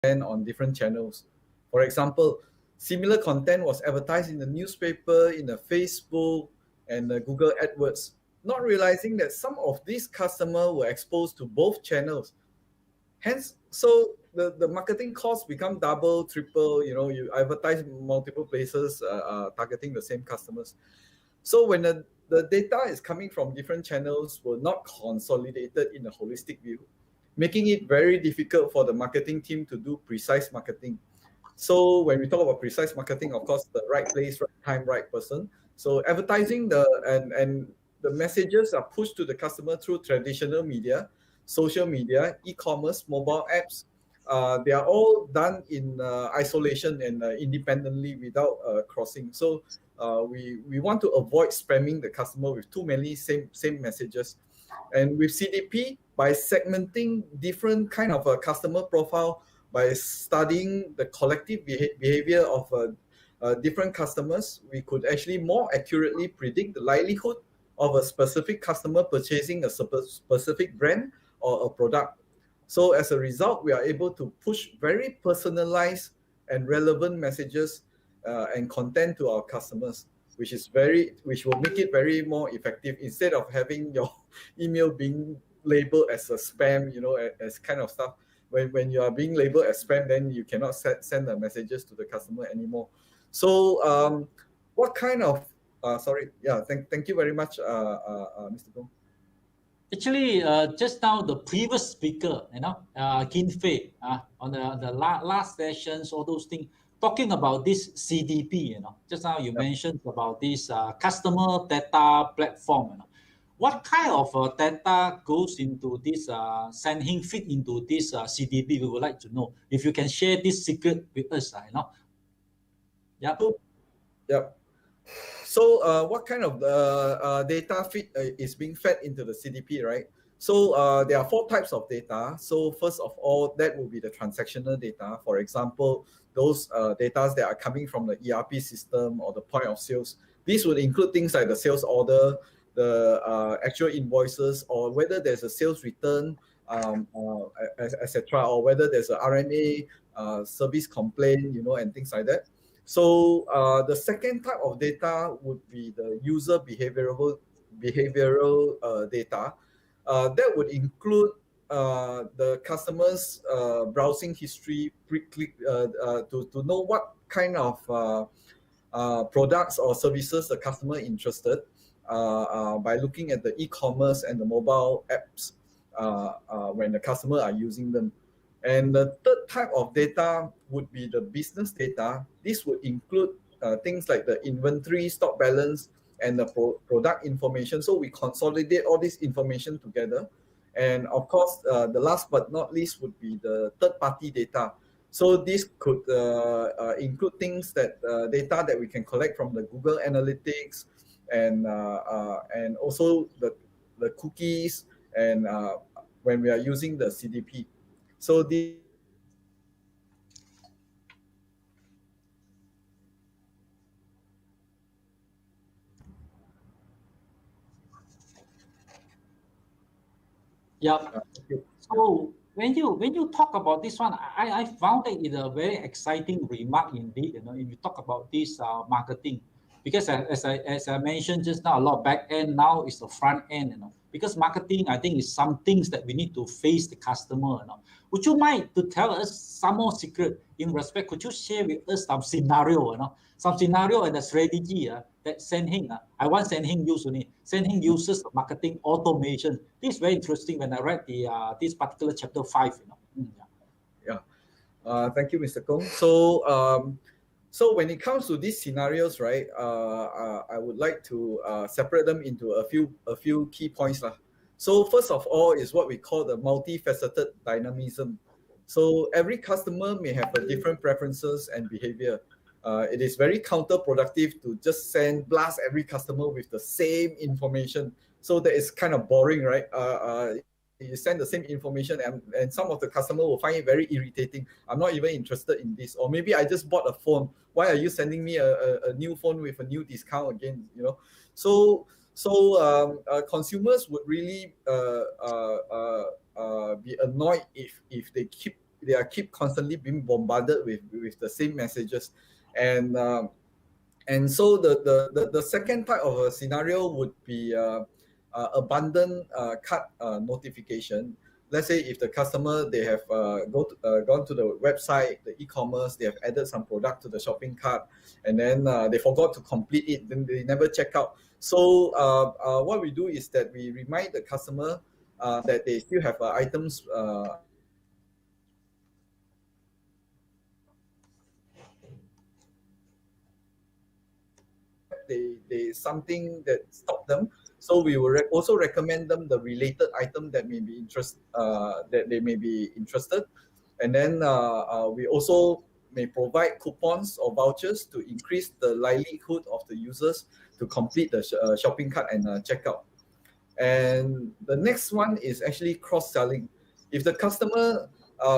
S9: On different channels. For example, similar content was advertised in the newspaper, in the Facebook, and the Google AdWords, not realizing that some of these customers were exposed to both channels. Hence, so the marketing costs become double, triple, you advertise multiple places targeting the same customers. So when the data is coming from different channels were not consolidated in a holistic view, making it very difficult for the marketing team to do precise marketing. So when we talk about precise marketing, of course, the right place, right time, right person. So advertising and the messages are pushed to the customer through traditional media, social media, e-commerce, mobile apps. They are all done in isolation and independently without crossing. So we want to avoid spamming the customer with too many same messages. And with CDP, by segmenting different kind of a customer profile, by studying the collective behavior of different customers, we could actually more accurately predict the likelihood of a specific customer purchasing a specific brand or a product. So as a result, we are able to push very personalized and relevant messages and content to our customers, which will make it very more effective instead of having your email being labeled as a spam, as kind of stuff. When you are being labeled as spam, then you cannot send the messages to the customer anymore. So what kind of thank you very much, Mr. Gong.
S4: Actually, just now the previous speaker, Kin Fei, on the last sessions, all those things, talking about this CDP, just now you mentioned about this customer data platform. What kind of data goes into this SENHENG fit into this CDP? We would like to know if you can share this secret with us. Yeah.
S9: Yep. So what kind of data is being fed into the CDP, right? So there are 4 types of data. So first of all, that will be the transactional data. For example, those data that are coming from the ERP system or the point of sales. These would include things like the sales order, the actual invoices, or whether there's a sales return, etc., or whether there's a RMA service complaint, and things like that. So the second type of data would be the user behavioral data. That would include the customer's browsing history, to know what kind of products or services the customer interested. by looking at the e-commerce and the mobile apps when the customer are using them. And the third type of data would be the business data. This would include things like the inventory, stock balance, and the product information. So we consolidate all this information together. And of course, the last but not least would be the third-party data. So this could include things that data that we can collect from the Google Analytics and also the cookies and when we are using the CDP. So the
S4: Yeah. So when you talk about this one, I found that it a very exciting remark indeed. If you talk about this marketing, because as I mentioned just now, a lot of back end now is the front end. Because marketing, I think, is some things that we need to face the customer. Would you mind to tell us some more secret in respect? Could you share with us some scenario? Some scenario and a strategy that SENHENG, I want SENHENG use only. SENHENG uses marketing automation. This is very interesting when I read this particular chapter 5.
S9: Thank you, Mr. Kong. So when it comes to these scenarios, right, I would like to separate them into a few key points. So first of all is what we call the multifaceted dynamism. So every customer may have a different preferences and behavior. It is very counterproductive to just blast every customer with the same information. So that is kind of boring, right? You send the same information and some of the customer will find it very irritating. I'm not even interested in this. Or maybe I just bought a phone. Why are you sending me a new phone with a new discount again? So consumers would really be annoyed if they are keep constantly being bombarded with the same messages. And so the second type of a scenario would be abundant cart notification. Let's say if the customer, they have gone to the website, the e-commerce, they have added some product to the shopping cart, and then they forgot to complete it, then they never check out. So what we do is that we remind the customer that they still have items they something that stopped them. So we will also recommend them the related item that may be that they may be interested, and then we also may provide coupons or vouchers to increase the likelihood of the users to complete the shopping cart and checkout. And the next one is actually cross-selling. If the customer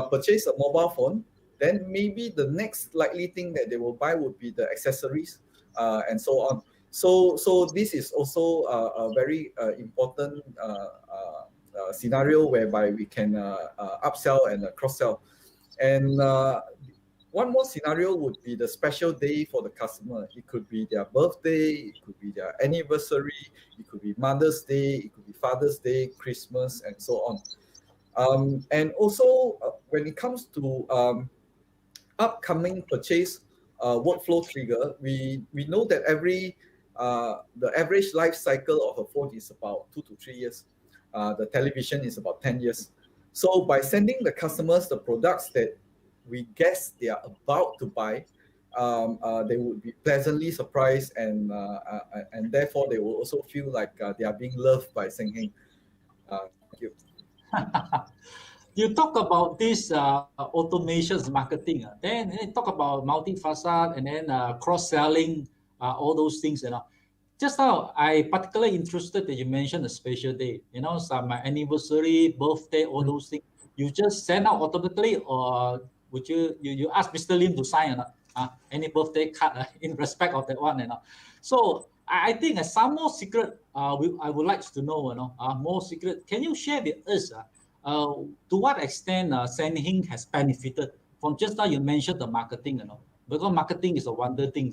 S9: purchase a mobile phone, then maybe the next likely thing that they will buy would be the accessories and so on. So this is also a very important scenario whereby we can upsell and cross-sell. And one more scenario would be the special day for the customer. It could be their birthday, it could be their anniversary, it could be Mother's Day, it could be Father's Day, Christmas, and so on. And also, when it comes to upcoming purchase workflow trigger, we know that the average life cycle of a phone is about 2 to 3 years. The television is about 10 years. So by sending the customers the products that we guess they are about to buy, they would be pleasantly surprised, and therefore they will also feel like they are being loved by SENHENG. Thank you.
S4: You talk about this automations marketing, then talk about multi-facet and then cross-selling, all those things. Just now, I particularly interested that you mentioned a special day. Some anniversary, birthday, all those things. You just send out automatically, or would you ask Mr. Lim to sign any birthday card in respect of that one? So I think some more secret. I would like to know. More secret. Can you share with us? To what extent SENHENG has benefited from, just now you mentioned the marketing, because marketing is a wonder thing,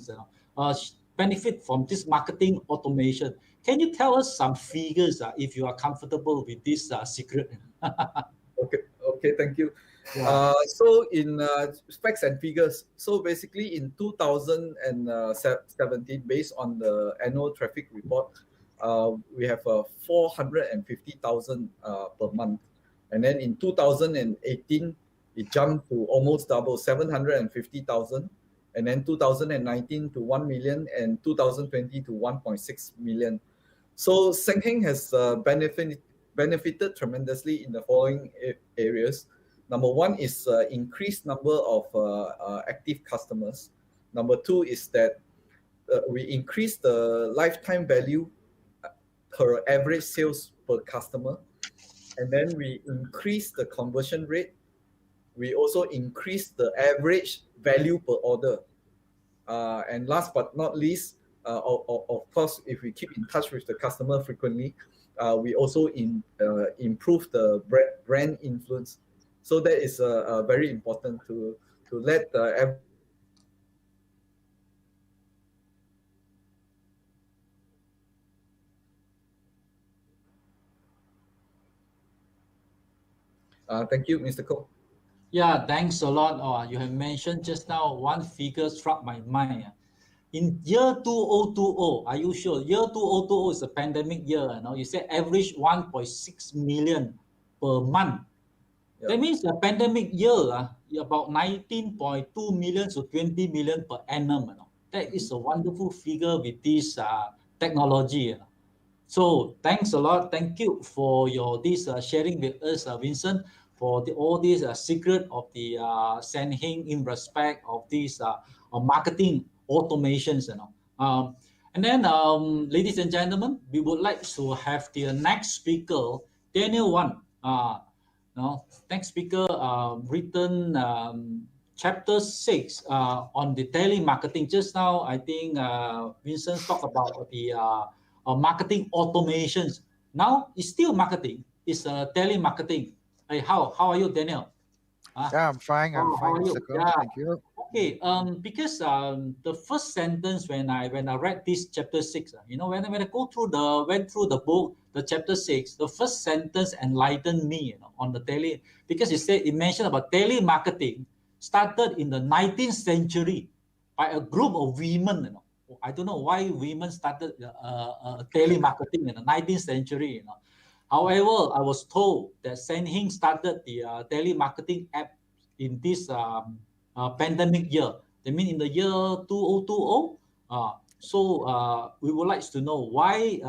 S4: benefit from this marketing automation. Can you tell us some figures if you are comfortable with this secret?
S9: Okay, thank you.
S4: Yeah.
S9: So in specs and figures, so basically in 2017, based on the annual traffic report, we have 450,000 per month. And then in 2018, it jumped to almost double, 750,000. And then 2019 to 1 million, and 2020 to 1.6 million. So SENHENG has benefited tremendously in the following areas. Number one is increased number of active customers. Number two is that we increase the lifetime value per average sales per customer. And then we increase the conversion rate. We also increase the average value per order. And last but not least, of course, if we keep in touch with the customer frequently, we also improve the brand influence. So that is very important to let thank you, Mr. Koh.
S4: Yeah, thanks a lot. You have mentioned just now one figure struck my mind. In year 2020, are you sure? Year 2020 is a pandemic year. You say average 1.6 million per month. Yep. That means the pandemic year, about 19.2 million to 20 million per annum. That is a wonderful figure with this technology. So thanks a lot. Thank you for this sharing with us, Vincent, for all these secret of the SENHENG in respect of these marketing automations. And then, ladies and gentlemen, we would like to have the next speaker, Daniel Wan. Next speaker written chapter 6 on the telemarketing. Just now, I think Vincent talked about the marketing automations. Now it's still marketing. It's telemarketing. Hey, how are you, Daniel?
S10: Yeah, I'm fine. I'm fine, Mr. Koh.
S4: Yeah.
S10: Thank you.
S4: Okay. Because the first sentence when I read this chapter 6, when I went through the book, the chapter 6, the first sentence enlightened me, on the because it mentioned about telemarketing started in the 19th century by a group of women. I don't know why women started telemarketing in the 19th century. However, I was told that SENHENG started the telemarketing app in this pandemic year. That means in the year 2020. So we would like to know why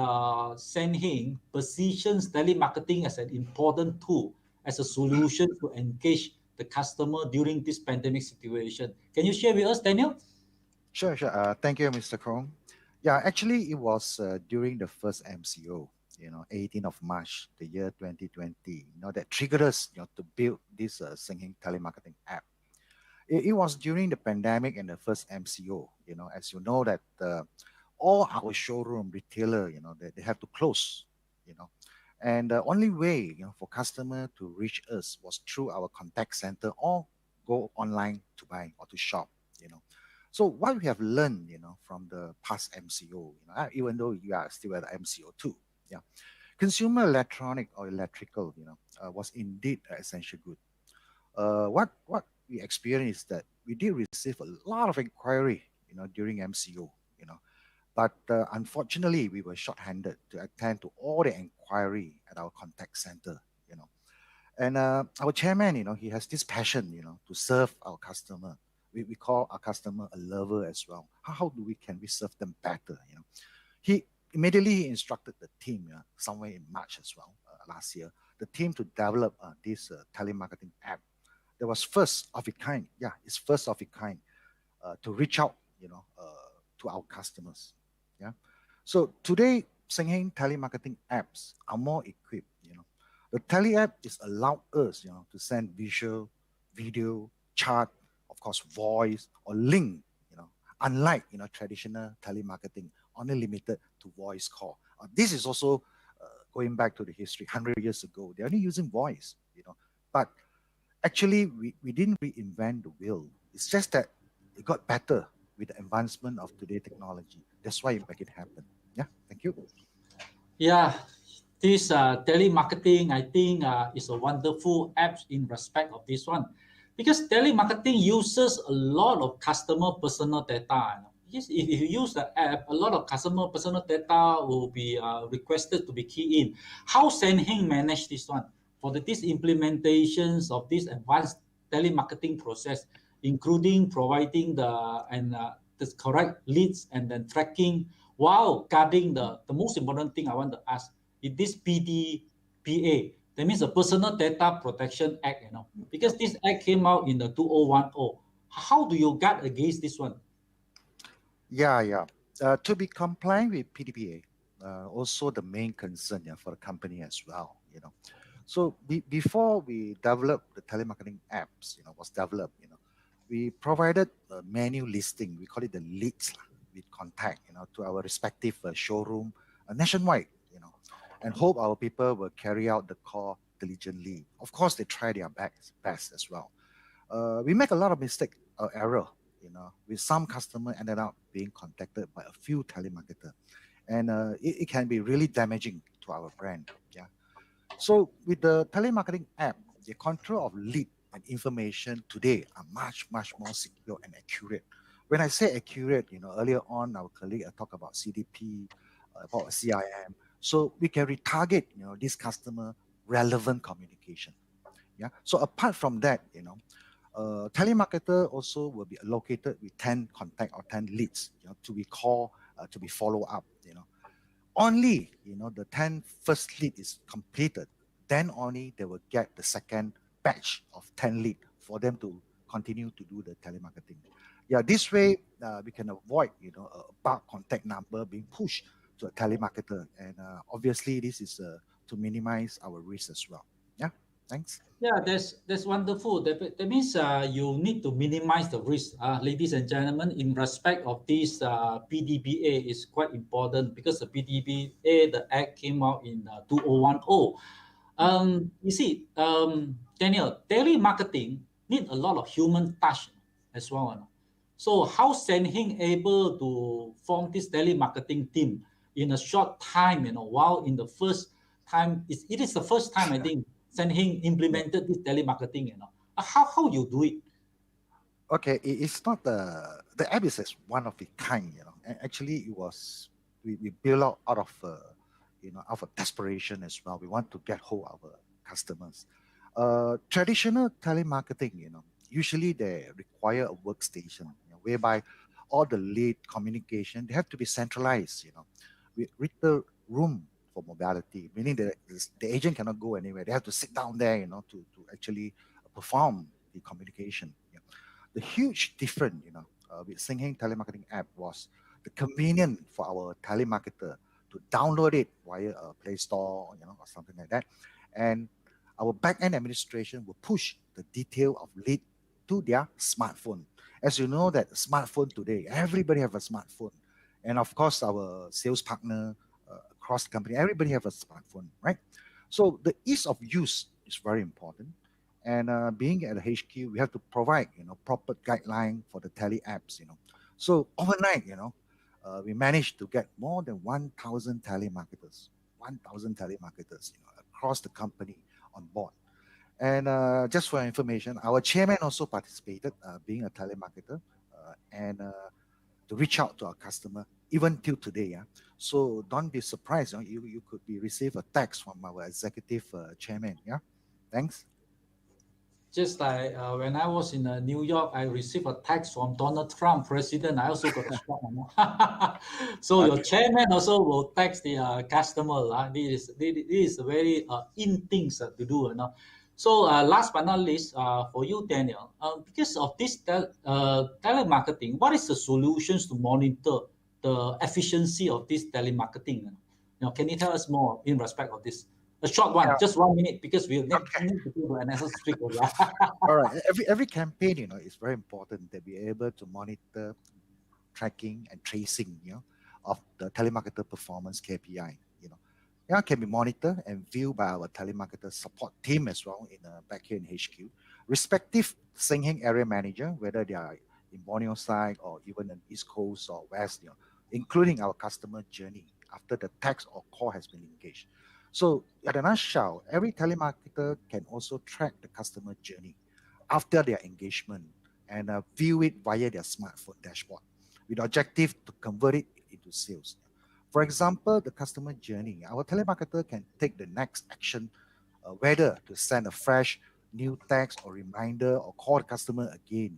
S4: SENHENG positions telemarketing as an important tool, as a solution to engage the customer during this pandemic situation. Can you share with us, Daniel?
S10: Sure. Thank you, Mr. Koh. Yeah, actually, it was during the first MCO, 18th of March, the year 2020, that triggered us, to build this SENHENG telemarketing app. It was during the pandemic and the first MCO, as you know that all our showroom retailer, they have to close, and the only way, for customer to reach us was through our contact center or go online to buy or to shop, So what we have learned, from the past MCO, even though you are still at MCO 2, consumer electronic or electrical, was indeed an essential good. What we experienced is that we did receive a lot of inquiry, during MCO, but unfortunately we were short-handed to attend to all the inquiry at our contact center, And our chairman, he has this passion, to serve our customer. We call our customer a lover as well. How can we serve them better? He immediately instructed the team, somewhere in March as well, last year, the team to develop this telemarketing app. That was first of its kind. Yeah, it's first of its kind to reach out, to our customers. Yeah. So today, SENHENG telemarketing apps are more equipped. The tele app is allowed us, to send visual, video, chat, of course, voice or link, unlike, traditional telemarketing, only limited to voice call. This is also going back to the history, 100 years ago. They're only using voice, but actually we didn't reinvent the wheel. It's just that it got better with the advancement of today's technology. That's why we make it happen. Yeah, thank you.
S4: Yeah, this telemarketing, I think, is a wonderful app in respect of this one. Because telemarketing uses a lot of customer personal data. Yes, if you use the app, a lot of customer personal data will be requested to be keyed in. How SENHENG manage this one? For these implementations of this advanced telemarketing process, including providing the correct leads and then tracking while guarding the most important thing I want to ask is this PDPA. That means the Personal Data Protection Act, because this act came out in the 2010. How do you guard against this one?
S10: Yeah. To be compliant with PDPA, also the main concern for the company as well. So before we developed the telemarketing apps, was developed, we provided a menu listing. We call it the leads with contact, to our respective showroom nationwide, and hope our people will carry out the call diligently. Of course, they try their best as well. We make a lot of mistake or error, with some customer ended up being contacted by a few telemarketers, and it can be really damaging to our brand. Yeah. So with the telemarketing app, the control of lead and information today are much more secure and accurate. When I say accurate, earlier on our colleague talked about CDP, about CIM, so we can retarget, this customer relevant communication. Yeah. So apart from that, telemarketer also will be allocated with 10 contact or 10 leads, to be called, to be follow up. Only the 10 first lead is completed, then only they will get the second batch of 10 lead for them to continue to do the telemarketing. Yeah, this way we can avoid a bulk contact number being pushed to a telemarketer, and obviously this is to minimize our risk as well. Yeah, thanks.
S4: Yeah, that's wonderful. That means you need to minimize the risk, ladies and gentlemen. In respect of this PDPA is quite important because the PDPA, the act came out in 2010. You see, Daniel, telemarketing need a lot of human touch as well. So how SENHENG able to form this telemarketing team in a short time? While in the first time, it is the first time I think SENHENG implemented this telemarketing. How you do it?
S10: Okay, it's not the app is one of a kind. Actually, it was we built out of out of desperation as well. We want to get hold of our customers. Traditional telemarketing, usually they require a workstation, whereby all the lead communication they have to be centralized, with little room for mobility, meaning that the agent cannot go anywhere. They have to sit down there, to actually perform the communication. The huge difference, with SENHENG telemarketing app was the convenience for our telemarketer to download it via a Play Store, or something like that. And our back-end administration will push the detail of lead to their smartphone. As you know that smartphone today, everybody have a smartphone. And of course, our sales partner across the company, everybody have a smartphone, right? So the ease of use is very important. And being at the HQ, we have to provide, proper guideline for the tele apps, So overnight, we managed to get more than 1,000 telemarketers, across the company on board. And just for information, our chairman also participated, being a telemarketer, and to reach out to our customer, even till today. Yeah. So don't be surprised. You could receive a text from our executive chairman. Yeah. Thanks.
S4: Just like when I was in New York, I received a text from Donald Trump, president. I also got a shock. So your chairman also will text the customer. This is very in things to do. So last but not least, for you, Daniel, because of this telemarketing, what is the solutions to monitor the efficiency of this telemarketing? Can you tell us more in respect of this? A short one, just 1 minute, because we need to do an another speaker.
S10: All right. Every campaign, is very important that we are able to monitor, tracking, and tracing, of the telemarketer performance KPI. Can be monitored and viewed by our telemarketer support team as well back here in HQ, respective SENHENG area manager, whether they are in Borneo side or even in East Coast or West, including our customer journey after the text or call has been engaged. So, at a nutshell, every telemarketer can also track the customer journey after their engagement and view it via their smartphone dashboard. with the objective to convert it into sales. For example, the customer journey. Our telemarketer can take the next action, whether to send a fresh new text or reminder or call the customer again.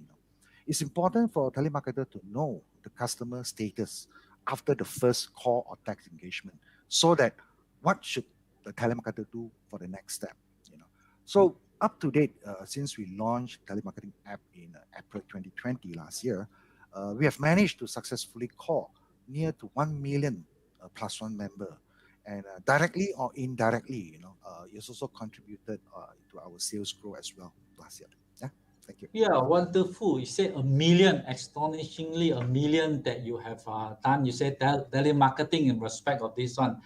S10: It's important for a telemarketer to know the customer status after the first call or text engagement, so that what should the telemarketer do for the next step. So up to date, since we launched telemarketing app in April 2020 last year, we have managed to successfully call near to 1 million plus one member, and directly or indirectly, it's also contributed to our sales growth as well last year. Yeah, thank you.
S4: Yeah, wonderful. You said 1 million, astonishingly 1 million that you have done. You said telemarketing in respect of this one.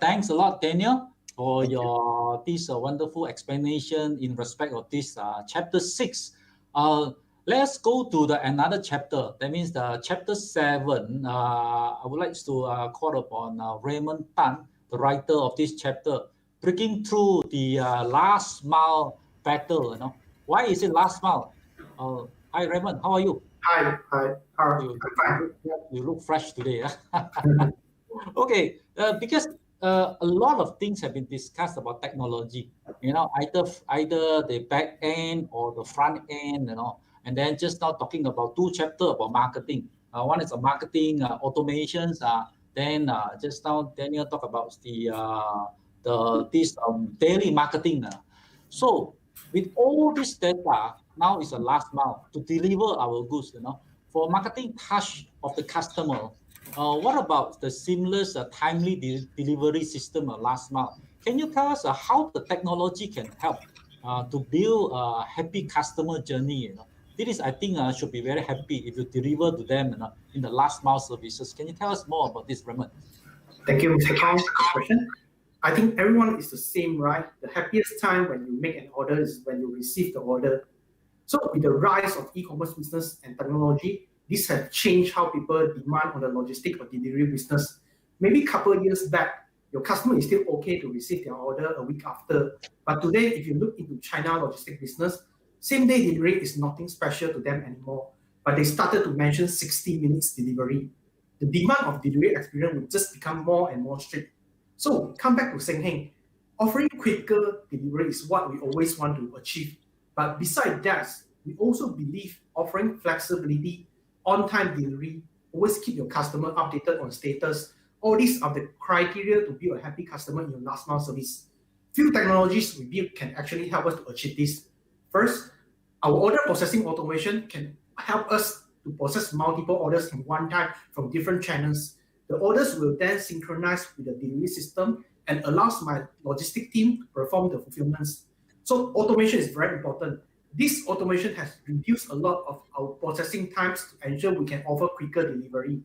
S4: Thanks a lot, Daniel, for this wonderful explanation in respect of this chapter 6. Let's go to another chapter. That means the chapter 7. I would like to call upon Raymond Tan, the writer of this chapter, breaking through the last mile battle. Why is it last mile? Hi, Raymond. How are you?
S11: Hi. I'm fine.
S4: You look fresh today. Okay, because a lot of things have been discussed about technology. Either the back end or the front end. And then just now talking about 2 chapters about marketing. One is marketing automations. Then just now Daniel talked about this daily marketing. So with all this data, now is the last mile to deliver our goods. For marketing touch of the customer, what about the seamless, timely delivery system last mile? Can you tell us how the technology can help to build a happy customer journey? This is, I think, should be very happy if you deliver to them in the last mile services. Can you tell us more about this, Raymond?
S11: Thank you, Mr. Kong, for the question. I think everyone is the same, right? The happiest time when you make an order is when you receive the order. So with the rise of e-commerce business and technology, this has changed how people demand on the logistic or delivery business. Maybe a couple of years back, your customer is still okay to receive their order a week after. But today, if you look into China logistic business, same-day delivery is nothing special to them anymore. But they started to mention 60 minutes delivery. The demand of delivery experience will just become more and more strict. So come back to SENHENG. Offering quicker delivery is what we always want to achieve. But besides that, we also believe offering flexibility, on-time delivery, always keep your customer updated on status. All these are the criteria to build a happy customer in your last mile service. Few technologies we build can actually help us to achieve this. First, our order processing automation can help us to process multiple orders in one time from different channels. The orders will then synchronize with the delivery system and allows my logistic team to perform the fulfillments. So automation is very important. This automation has reduced a lot of our processing times to ensure we can offer quicker delivery.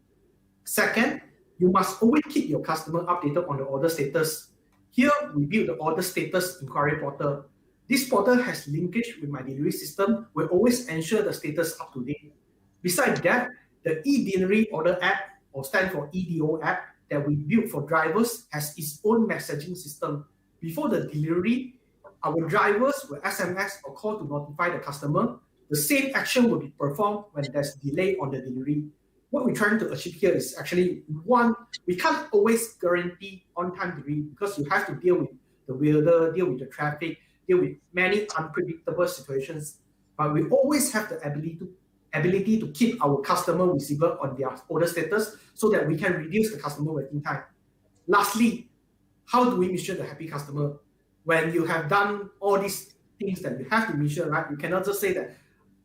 S11: Second, you must always keep your customer updated on the order status. Here, we build the order status inquiry portal. This portal has linkage with my delivery system. We always ensure the status up to date. Besides that, the e-delivery order app, or stand for EDO app, that we built for drivers has its own messaging system. Before the delivery, our drivers will SMS or call to notify the customer. The same action will be performed when there's delay on the delivery. What we're trying to achieve here is actually, one, we can't always guarantee on-time delivery because you have to deal with the weather, deal with the traffic, deal with many unpredictable situations. But we always have the ability to keep our customer receiver on their order status so that we can reduce the customer waiting time. Lastly, how do we measure the happy customer? When you have done all these things that you have to measure, right? You cannot just say that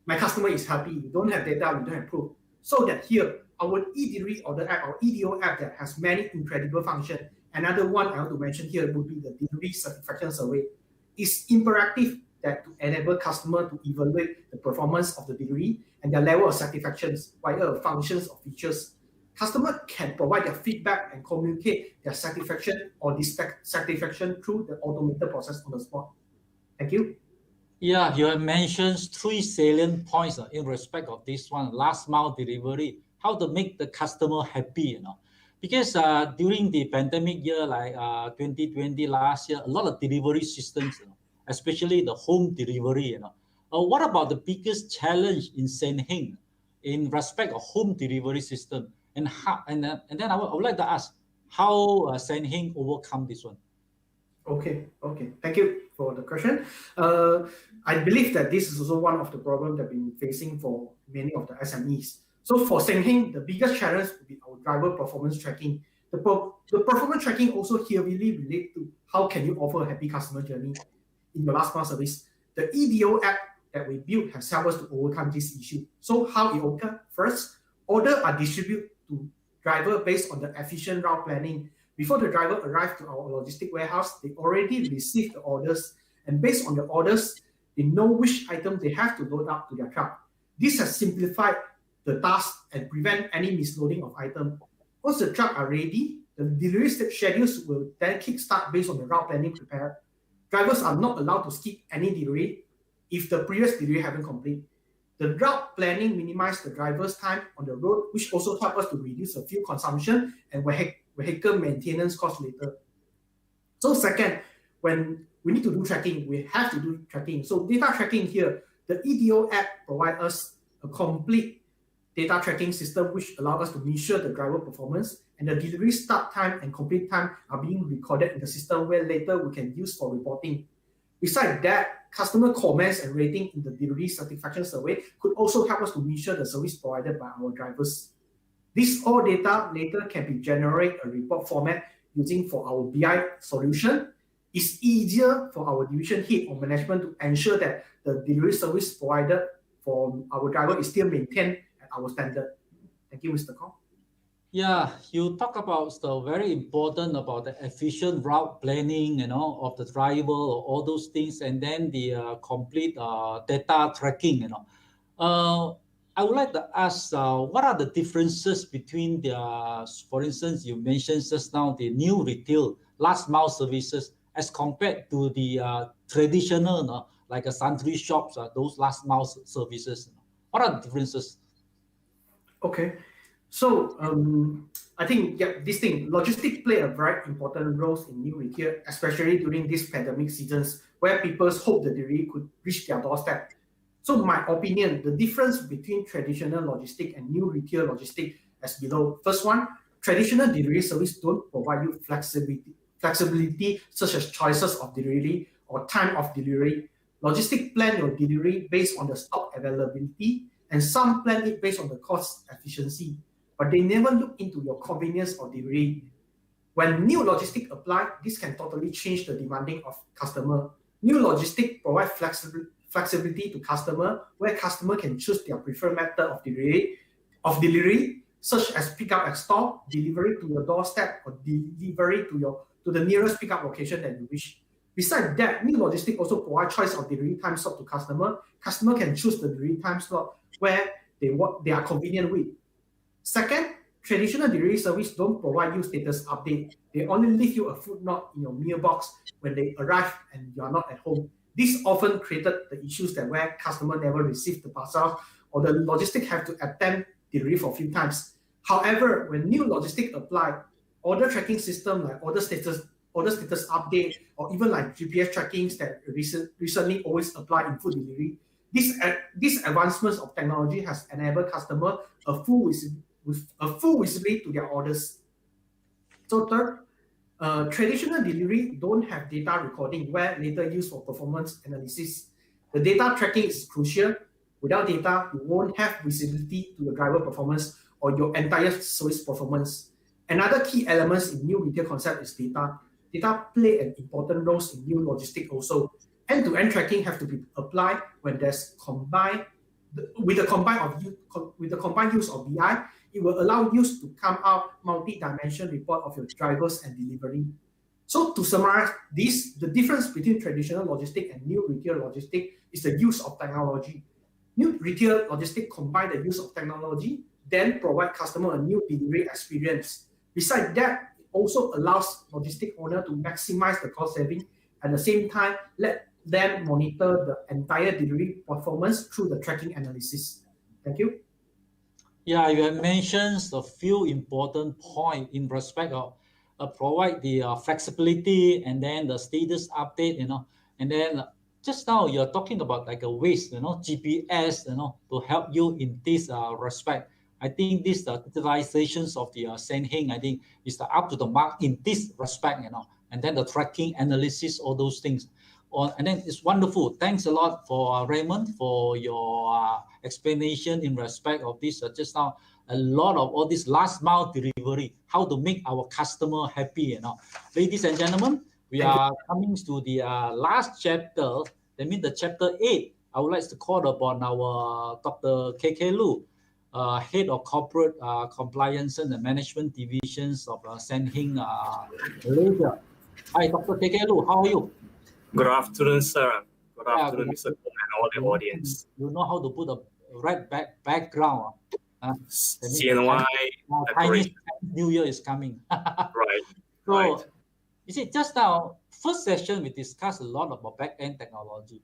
S11: my customer is happy, we don't have data, we don't have proof. So that here, our e-delivery order app, our EDO app that has many incredible functions. Another one I want to mention here would be the delivery satisfaction survey. It's interactive that to enable customer to evaluate the performance of the delivery and their level of satisfaction via functions or features. Customer can provide their feedback and communicate their satisfaction or dissatisfaction through the automated process on the spot. Thank you.
S4: Yeah, you have mentioned 3 salient points in respect of this one, last mile delivery, how to make the customer happy, Because during the pandemic year, like 2020 last year, a lot of delivery systems, especially the home delivery, what about the biggest challenge in SENHENG in respect of home delivery system, and how, and then I would like to ask how SENHENG overcome this one.
S11: Okay. Thank you for the question. I believe that this is also one of the problems that we've been facing for many of the SMEs. So for SENHENG, the biggest challenge will be our driver performance tracking. The performance tracking also heavily relate to how can you offer a happy customer journey in your last mile service. The EDO app that we built has helped us to overcome this issue. So how it occurs? First, orders are distributed to driver based on the efficient route planning. Before the driver arrives to our logistic warehouse, they already received the orders, and based on the orders, they know which item they have to load up to their truck. This has simplified the task and prevent any misloading of items. Once the trucks are ready, the delivery schedules will then kickstart based on the route planning prepared. Drivers are not allowed to skip any delivery if the previous delivery haven't completed. The route planning minimizes the driver's time on the road, which also helps us to reduce the fuel consumption and vehicle maintenance costs later. So second, when we need to do tracking, we have to do tracking. So data tracking here, the EDO app provides us a complete data tracking system which allows us to measure the driver performance, and the delivery start time and complete time are being recorded in the system where later we can use for reporting. Besides that, customer comments and rating in the delivery satisfaction survey could also help us to measure the service provided by our drivers. This all data later can be generated a report format using for our BI solution. It's easier for our division head or management to ensure that the delivery service provided for our driver is still maintained at our standard. Thank you, Mr. Kong.
S4: Yeah, you talk about the very important about the efficient route planning, of the driver, all those things, and then the complete data tracking, I would like to ask, what are the differences between for instance, you mentioned just now the new retail last mile services as compared to the traditional, like a sundry shops, those last mile services. What are the differences?
S11: Okay. So I think logistics play a very important role in new retail, especially during these pandemic seasons where people hope the delivery could reach their doorstep. So my opinion, the difference between traditional logistics and new retail logistics as below. First one, traditional delivery service don't provide you flexibility such as choices of delivery or time of delivery. Logistics plan your delivery based on the stock availability, and some plan it based on the cost efficiency, but they never look into your convenience of delivery. When new logistics apply, this can totally change the demanding of customer. New logistics provide flexibility to customer, where customer can choose their preferred method of delivery, such as pickup at store, delivery to your doorstep, or delivery to the nearest pickup location that you wish. Besides that, new logistics also provide choice of delivery time slot to customer. Customer can choose the delivery time slot where they are convenient with. Second, traditional delivery service don't provide you status update. They only leave you a footnote in your mailbox when they arrive and you are not at home. This often created the issues that where customer never received the parcel or the logistic have to attempt delivery for a few times. However, when new logistic apply, order tracking system like order status update, or even like GPS trackings that recently always apply in food delivery, these advancements of technology has enabled customer a full visibility to their orders. So third, traditional delivery don't have data recording where later used for performance analysis. The data tracking is crucial. Without data, you won't have visibility to your driver performance or your entire service performance. Another key element in new retail concept is data. Data play an important role in new logistics also. End-to-end tracking have to be applied when there's with the combined use of BI. It will allow you to come out multi-dimensional report of your drivers and delivery. So to summarize this, the difference between traditional logistics and new retail logistics is the use of technology. New retail logistics combine the use of technology, then provide customer a new delivery experience. Besides that, it also allows logistic owner to maximize the cost saving, at the same time, let them monitor the entire delivery performance through the tracking analysis. Thank you.
S4: Yeah, you have mentioned a few important points in respect of provide the flexibility and then the status update, and then just now you're talking about like a waste, GPS, to help you in this respect. I think this digitalizations of the SENHENG, I think is up to the mark in this respect, and then the tracking, analysis, all those things. And then it's wonderful. Thanks a lot for Raymond for your explanation in respect of this. Just now, a lot of all this last mile delivery, how to make our customer happy. Ladies and gentlemen, we are coming to the last chapter. That means the chapter 8. I would like to call upon our Dr. KK Lu, Head of Corporate Compliance and Management Divisions of SENHENG Malaysia. Hi, Dr. KK Lu, how are you?
S12: Good afternoon, sir. Good afternoon, Mr. Kong and all the audience.
S4: You know how to put a red background.
S12: CNY.
S4: Chinese New Year is coming.
S12: Right.
S4: So,
S12: right.
S4: You see, just now, first session, we discussed a lot about back-end technology.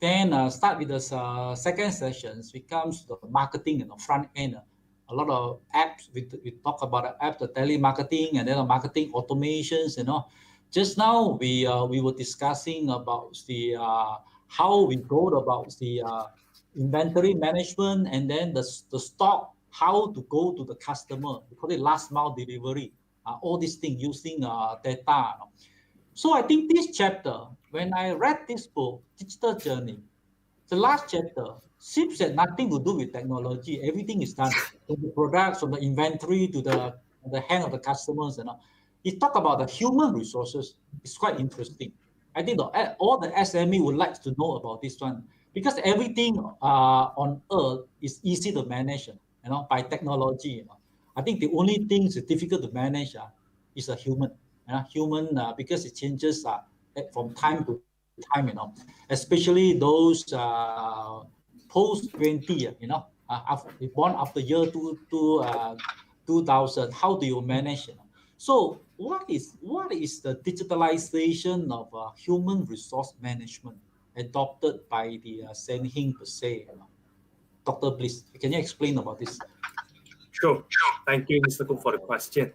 S4: Then start with the second sessions, we come to the marketing and the front end. A lot of apps, we talk about the app, the telemarketing, and then the marketing automations, Just now, we were discussing about the how we go about the inventory management, and then the stock, how to go to the customer. We call it last mile delivery. All these things using data. So I think this chapter, when I read this book, Digital Journey, the last chapter seems that nothing to do with technology. Everything is done from the products, from the inventory to the hand of the customers. It talk about the human resources. It's quite interesting. I think all the SME would like to know about this one, because everything on earth is easy to manage, by technology. I think the only thing that's difficult to manage is a human. Because it changes from time to time, especially those post 20, born after year 2000. How do you manage? So what is the digitalization of human resource management adopted by the SENHENG per se? Doctor, please, can you explain about this?
S12: Sure. Thank you, Mr. Kong, for the question.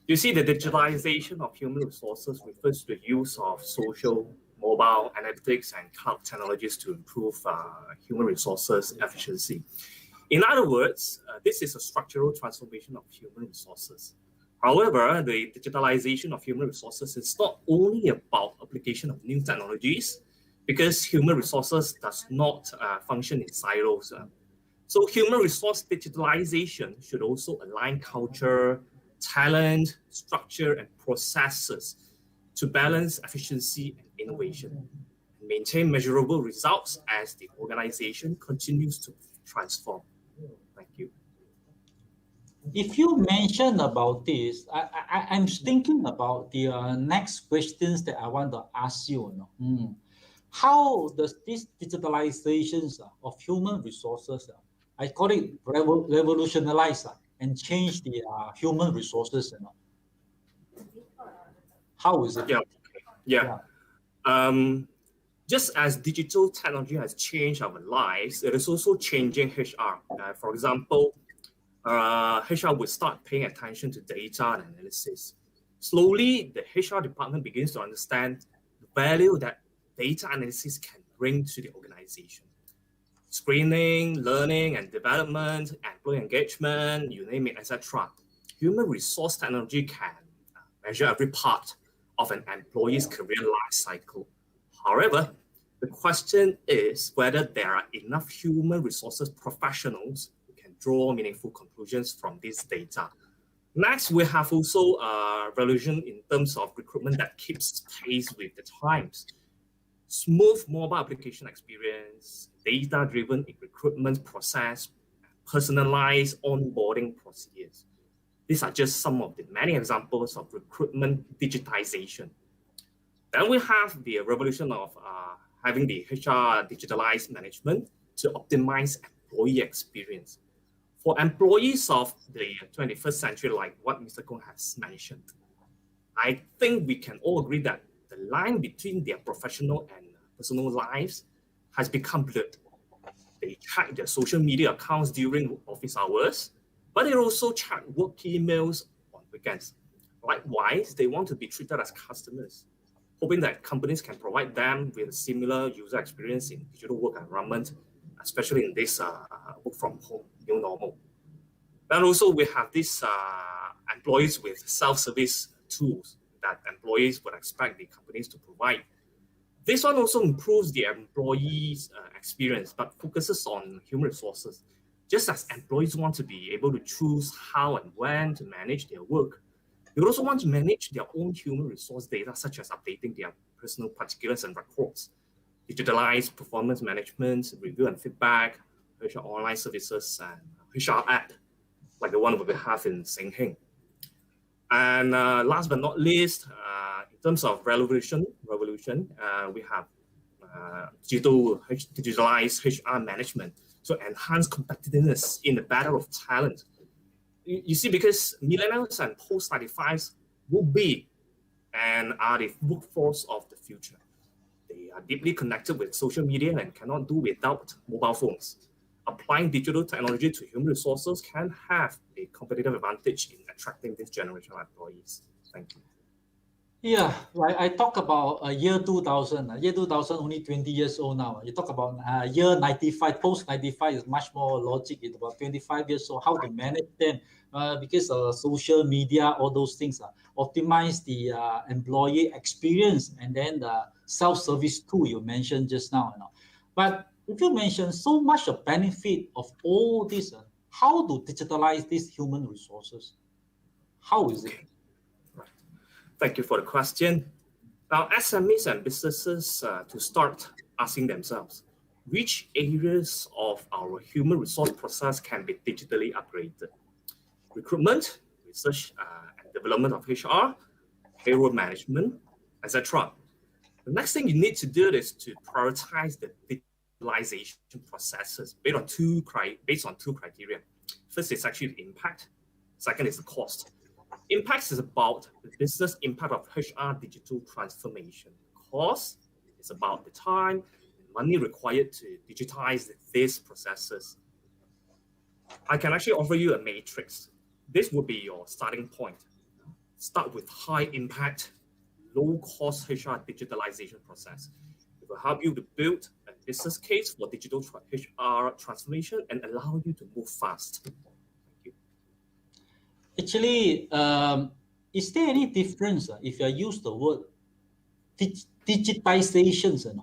S12: You see, the digitalization of human resources refers to the use of social, mobile, analytics, and cloud technologies to improve human resources efficiency. In other words, this is a structural transformation of human resources. However, the digitalization of human resources is not only about application of new technologies, because human resources does not function in silos. So human resource digitalization should also align culture, talent, structure, and processes to balance efficiency and innovation, and maintain measurable results as the organization continues to transform. Thank you.
S4: If you mention about this, I'm thinking about the next questions that I want to ask you. How does this digitalizations of human resources, I call it revolutionize and change the human resources? How is it?
S12: Yeah. Just as digital technology has changed our lives, it is also changing HR. For example, HR will start paying attention to data and analysis. Slowly, the HR department begins to understand the value that data analysis can bring to the organization. Screening, learning and development, employee engagement, you name it, etc. Human resource technology can measure every part of an employee's career life cycle. However, the question is whether there are enough human resources professionals who can draw meaningful conclusions from this data. Next, we have also a revolution in terms of recruitment that keeps pace with the times. Smooth mobile application experience, data-driven recruitment process, personalized onboarding procedures. These are just some of the many examples of recruitment digitization. Then we have the revolution of having the HR digitalized management to optimize employee experience. For employees of the 21st century, like what Mr. Kong has mentioned, I think we can all agree that the line between their professional and personal lives has become blurred. They check their social media accounts during office hours, but they also check work emails on weekends. Likewise, they want to be treated as customers. hoping that companies can provide them with a similar user experience in digital work environment, especially in this work from home new normal. And also we have these employees with self-service tools that employees would expect the companies to provide. This one also improves the employees' experience, but focuses on human resources. Just as employees want to be able to choose how and when to manage their work, they also want to manage their own human resource data, such as updating their personal particulars and records, digitalize performance management, review and feedback, HR online services, and HR app, like the one we have in SENHENG. And last but not least, in terms of revolution, we have digitalized HR management, so enhance competitiveness in the battle of talent. You see, because millennials and post-95s will be and are the workforce of the future. They are deeply connected with social media and cannot do without mobile phones. Applying digital technology to human resources can have a competitive advantage in attracting this generation of employees. Thank you.
S4: Yeah, right. I talk about year 2000. Year 2000 only 20 years old now. You talk about year 95, post 95 is much more logic. It's about 25 years old. How to manage them? Because social media, all those things optimize the employee experience, and then the self-service tool you mentioned just now. But if you mention so much of benefit of all this, how to digitalize these human resources? How is it?
S12: Thank you for the question. Now, SMEs and businesses to start asking themselves, which areas of our human resource process can be digitally upgraded? Recruitment, research and development of HR, payroll management, etc. The next thing you need to do is to prioritize the digitalization processes based on two criteria. First is actually the impact. Second is the cost. Impact is about the business impact of HR digital transformation. Cost is about the time and money required to digitize these processes. I can actually offer you a matrix. This will be your starting point. Start with high impact, low cost HR digitalization process. It will help you to build a business case for digital HR transformation and allow you to move fast.
S4: Actually, is there any difference if I use the word digitization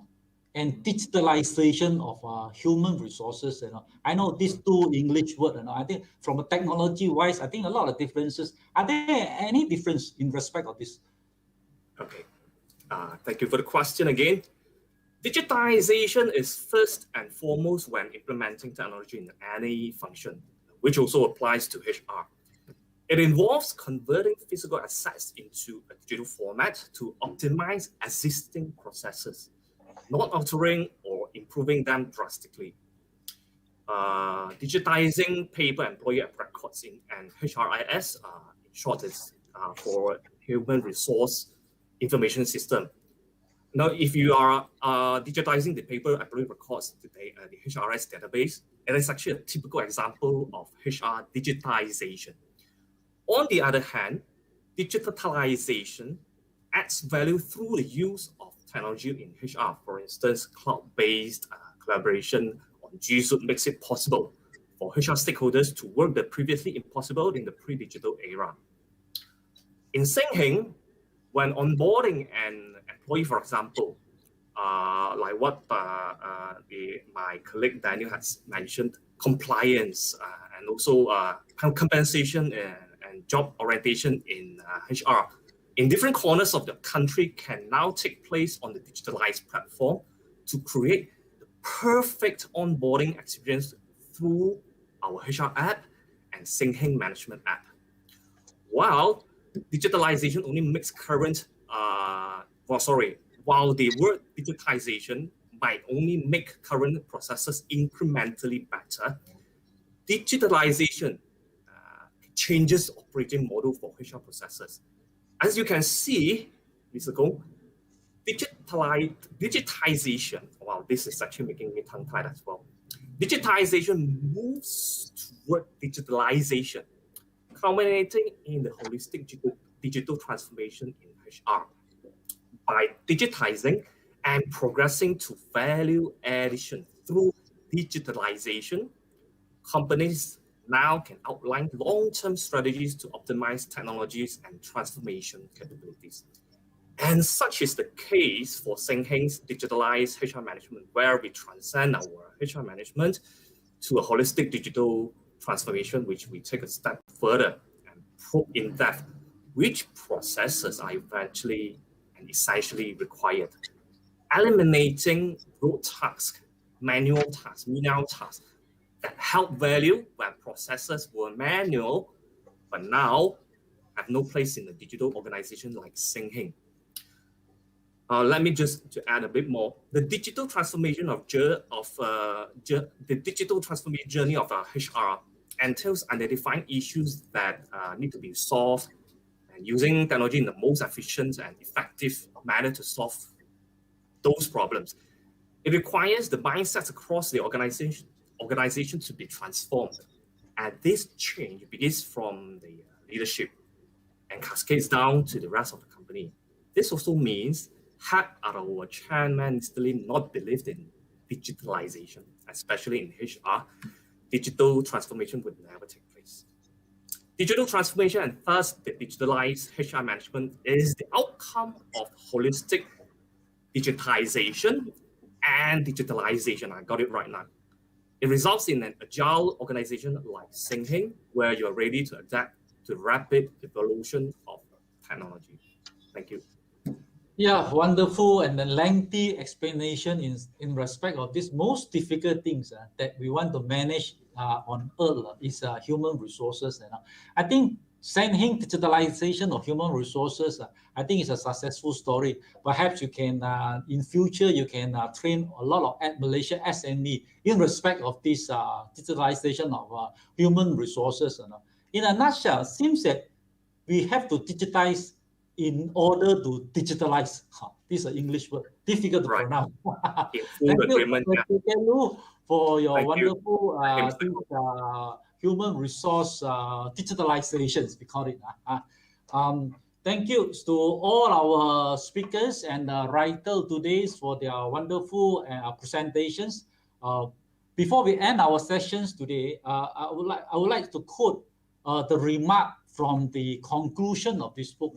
S4: and digitalization of human resources? I know these two English words. I think from a technology-wise, I think a lot of differences. Are there any difference in respect of this?
S12: Okay, thank you for the question again. Digitization is first and foremost when implementing technology in any function, which also applies to HR. It involves converting physical assets into a digital format to optimize existing processes, not altering or improving them drastically. Digitizing paper employee records and HRIS, in short, is for human resource information system. Now, if you are digitizing the paper employee records today, the HRS database, it is actually a typical example of HR digitization. On the other hand, digitalization adds value through the use of technology in HR. For instance, cloud-based collaboration on G Suite makes it possible for HR stakeholders to work that previously impossible in the pre-digital era. In SENHENG, when onboarding an employee, for example, like what my colleague Daniel has mentioned, compliance and also compensation and job orientation in HR in different corners of the country can now take place on the digitalized platform to create the perfect onboarding experience through our HR app and SENHENG management app. While digitalization only makes while the word digitization might only make current processes incrementally better, digitalization changes the operating model for HR processes. As you can see, Mr. Gong, digitization, wow, this is actually making me tongue-tied as well. Digitization moves toward digitalization, culminating in the holistic digital transformation in HR. by digitizing and progressing to value addition through digitalization, companies now can outline long-term strategies to optimize technologies and transformation capabilities. And such is the case for SENHENG's digitalized HR management, where we transcend our HR management to a holistic digital transformation, which we take a step further and probe in depth which processes are eventually and essentially required, eliminating rote tasks, manual tasks, menial tasks that help value when processes were manual, but now have no place in a digital organization like SENHENG. Let me just to add a bit more. The digital transformation the digital transformation journey of HR entails identifying issues that need to be solved and using technology in the most efficient and effective manner to solve those problems. It requires the mindsets across the organization to be transformed, and this change begins from the leadership and cascades down to the rest of the company. This also means had our chairman still not believed in digitalization, especially in HR, digital transformation would never take place. Digital transformation and thus the digitalized HR management is the outcome of holistic digitization and digitalization. I got it right now. It results in an agile organization like SENHENG, where you're ready to adapt to rapid evolution of technology. Thank you.
S4: Yeah, wonderful and a lengthy explanation in respect of these most difficult things that we want to manage on Earth is human resources. I think SENHENG digitalization of human resources, I think it's a successful story. Perhaps you can, in future, you can train a lot of Malaysia SME in respect of this digitalization of human resources. In a nutshell, it seems that we have to digitize in order to digitalize. This is an English word, difficult to pronounce. Thank you for your wonderful human resource digitalizations, we call it. Thank you to all our speakers and writers today for their wonderful presentations. Before we end our sessions today, I would like to quote the remark from the conclusion of this book.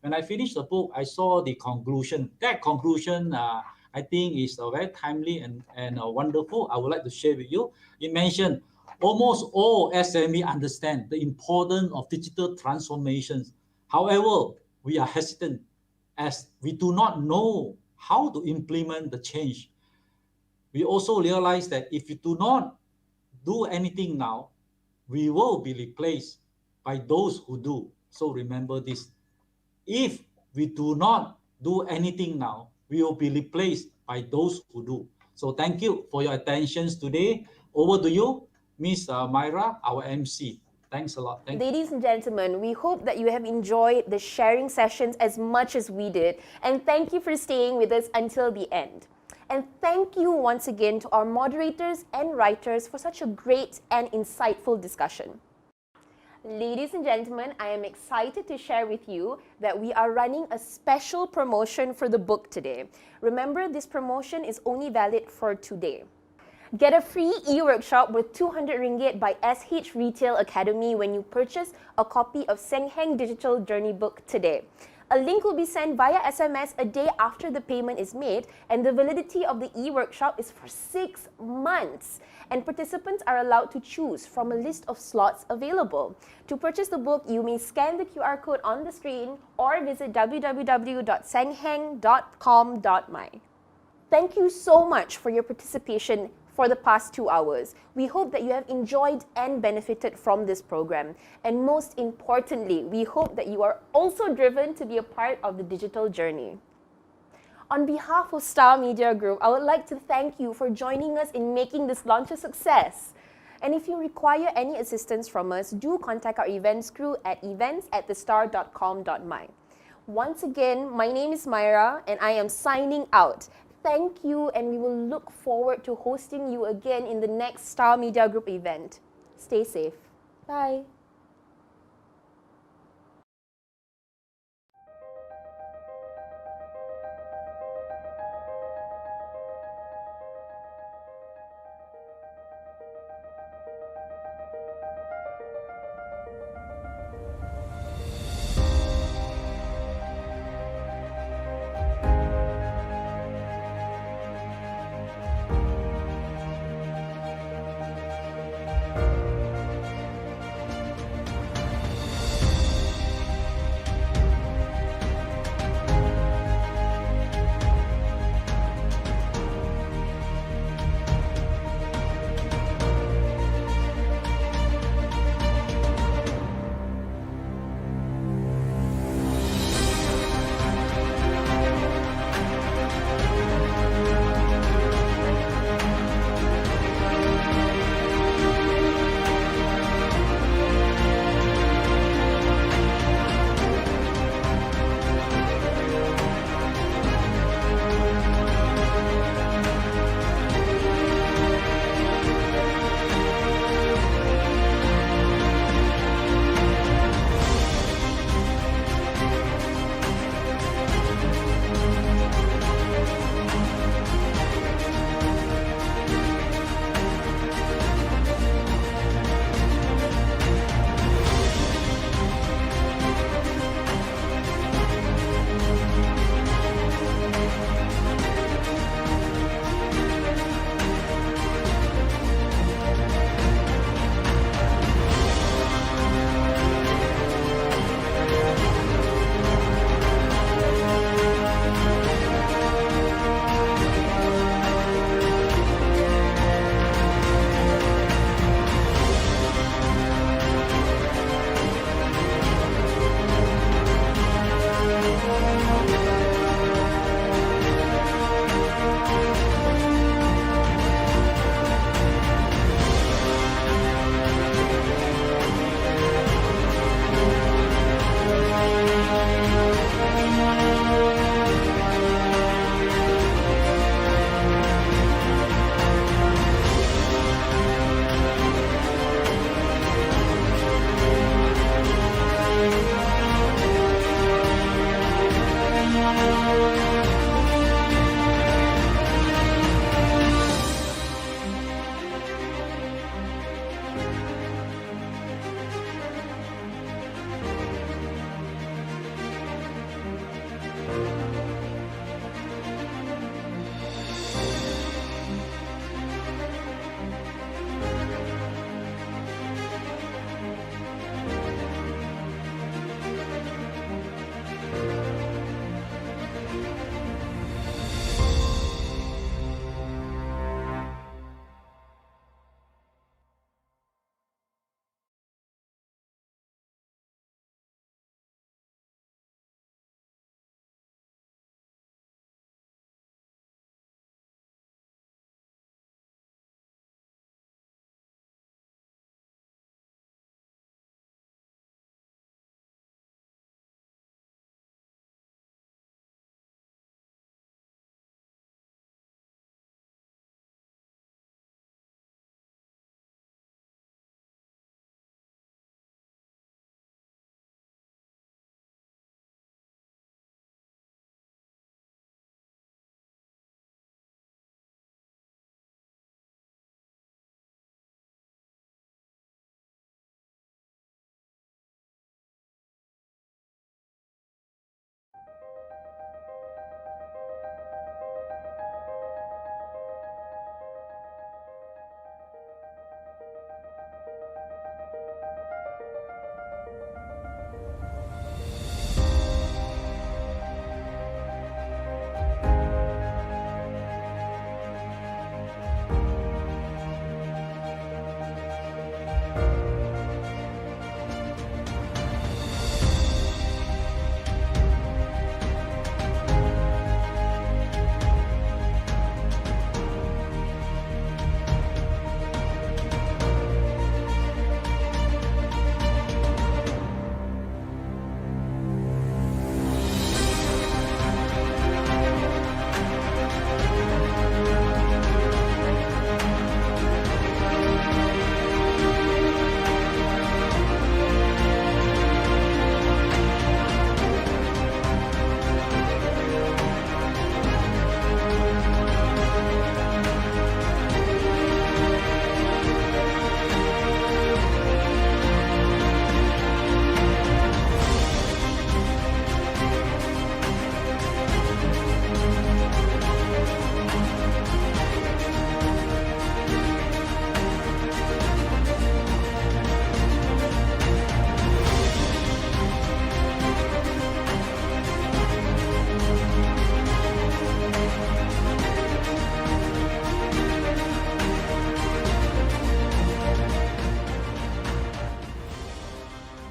S4: When I finished the book, I saw the conclusion. That conclusion, I think, is very timely and wonderful. I would like to share with you. It mentioned almost all SME understand the importance of digital transformations. However, we are hesitant as we do not know how to implement the change. We also realize that if you do not do anything now, we will be replaced by those who do. So remember this. If we do not do anything now, we will be replaced by those who do. So thank you for your attention today. Over to you, Miss Myra, our MC. Thanks a lot.
S1: Ladies and gentlemen, we hope that you have enjoyed the sharing sessions as much as we did. And thank you for staying with us until the end. And thank you once again to our moderators and writers for such a great and insightful discussion. Ladies and gentlemen, I am excited to share with you that we are running a special promotion for the book today. Remember, this promotion is only valid for today. Get a free e-workshop with 200 ringgit by SH Retail Academy when you purchase a copy of SENHENG Digital Journey book today. A link will be sent via SMS a day after the payment is made, and the validity of the e-workshop is for 6 months. And participants are allowed to choose from a list of slots available. To purchase the book, you may scan the QR code on the screen or visit www.senheng.com.my. Thank you so much for your participation for the past 2 hours. We hope that you have enjoyed and benefited from this program. And most importantly, we hope that you are also driven to be a part of the digital journey. On behalf of Star Media Group, I would like to thank you for joining us in making this launch a success. And if you require any assistance from us, do contact our events crew at events@thestar.com.my. Once again, my name is Myra and I am signing out. Thank you, and we will look forward to hosting you again in the next Star Media Group event. Stay safe. Bye.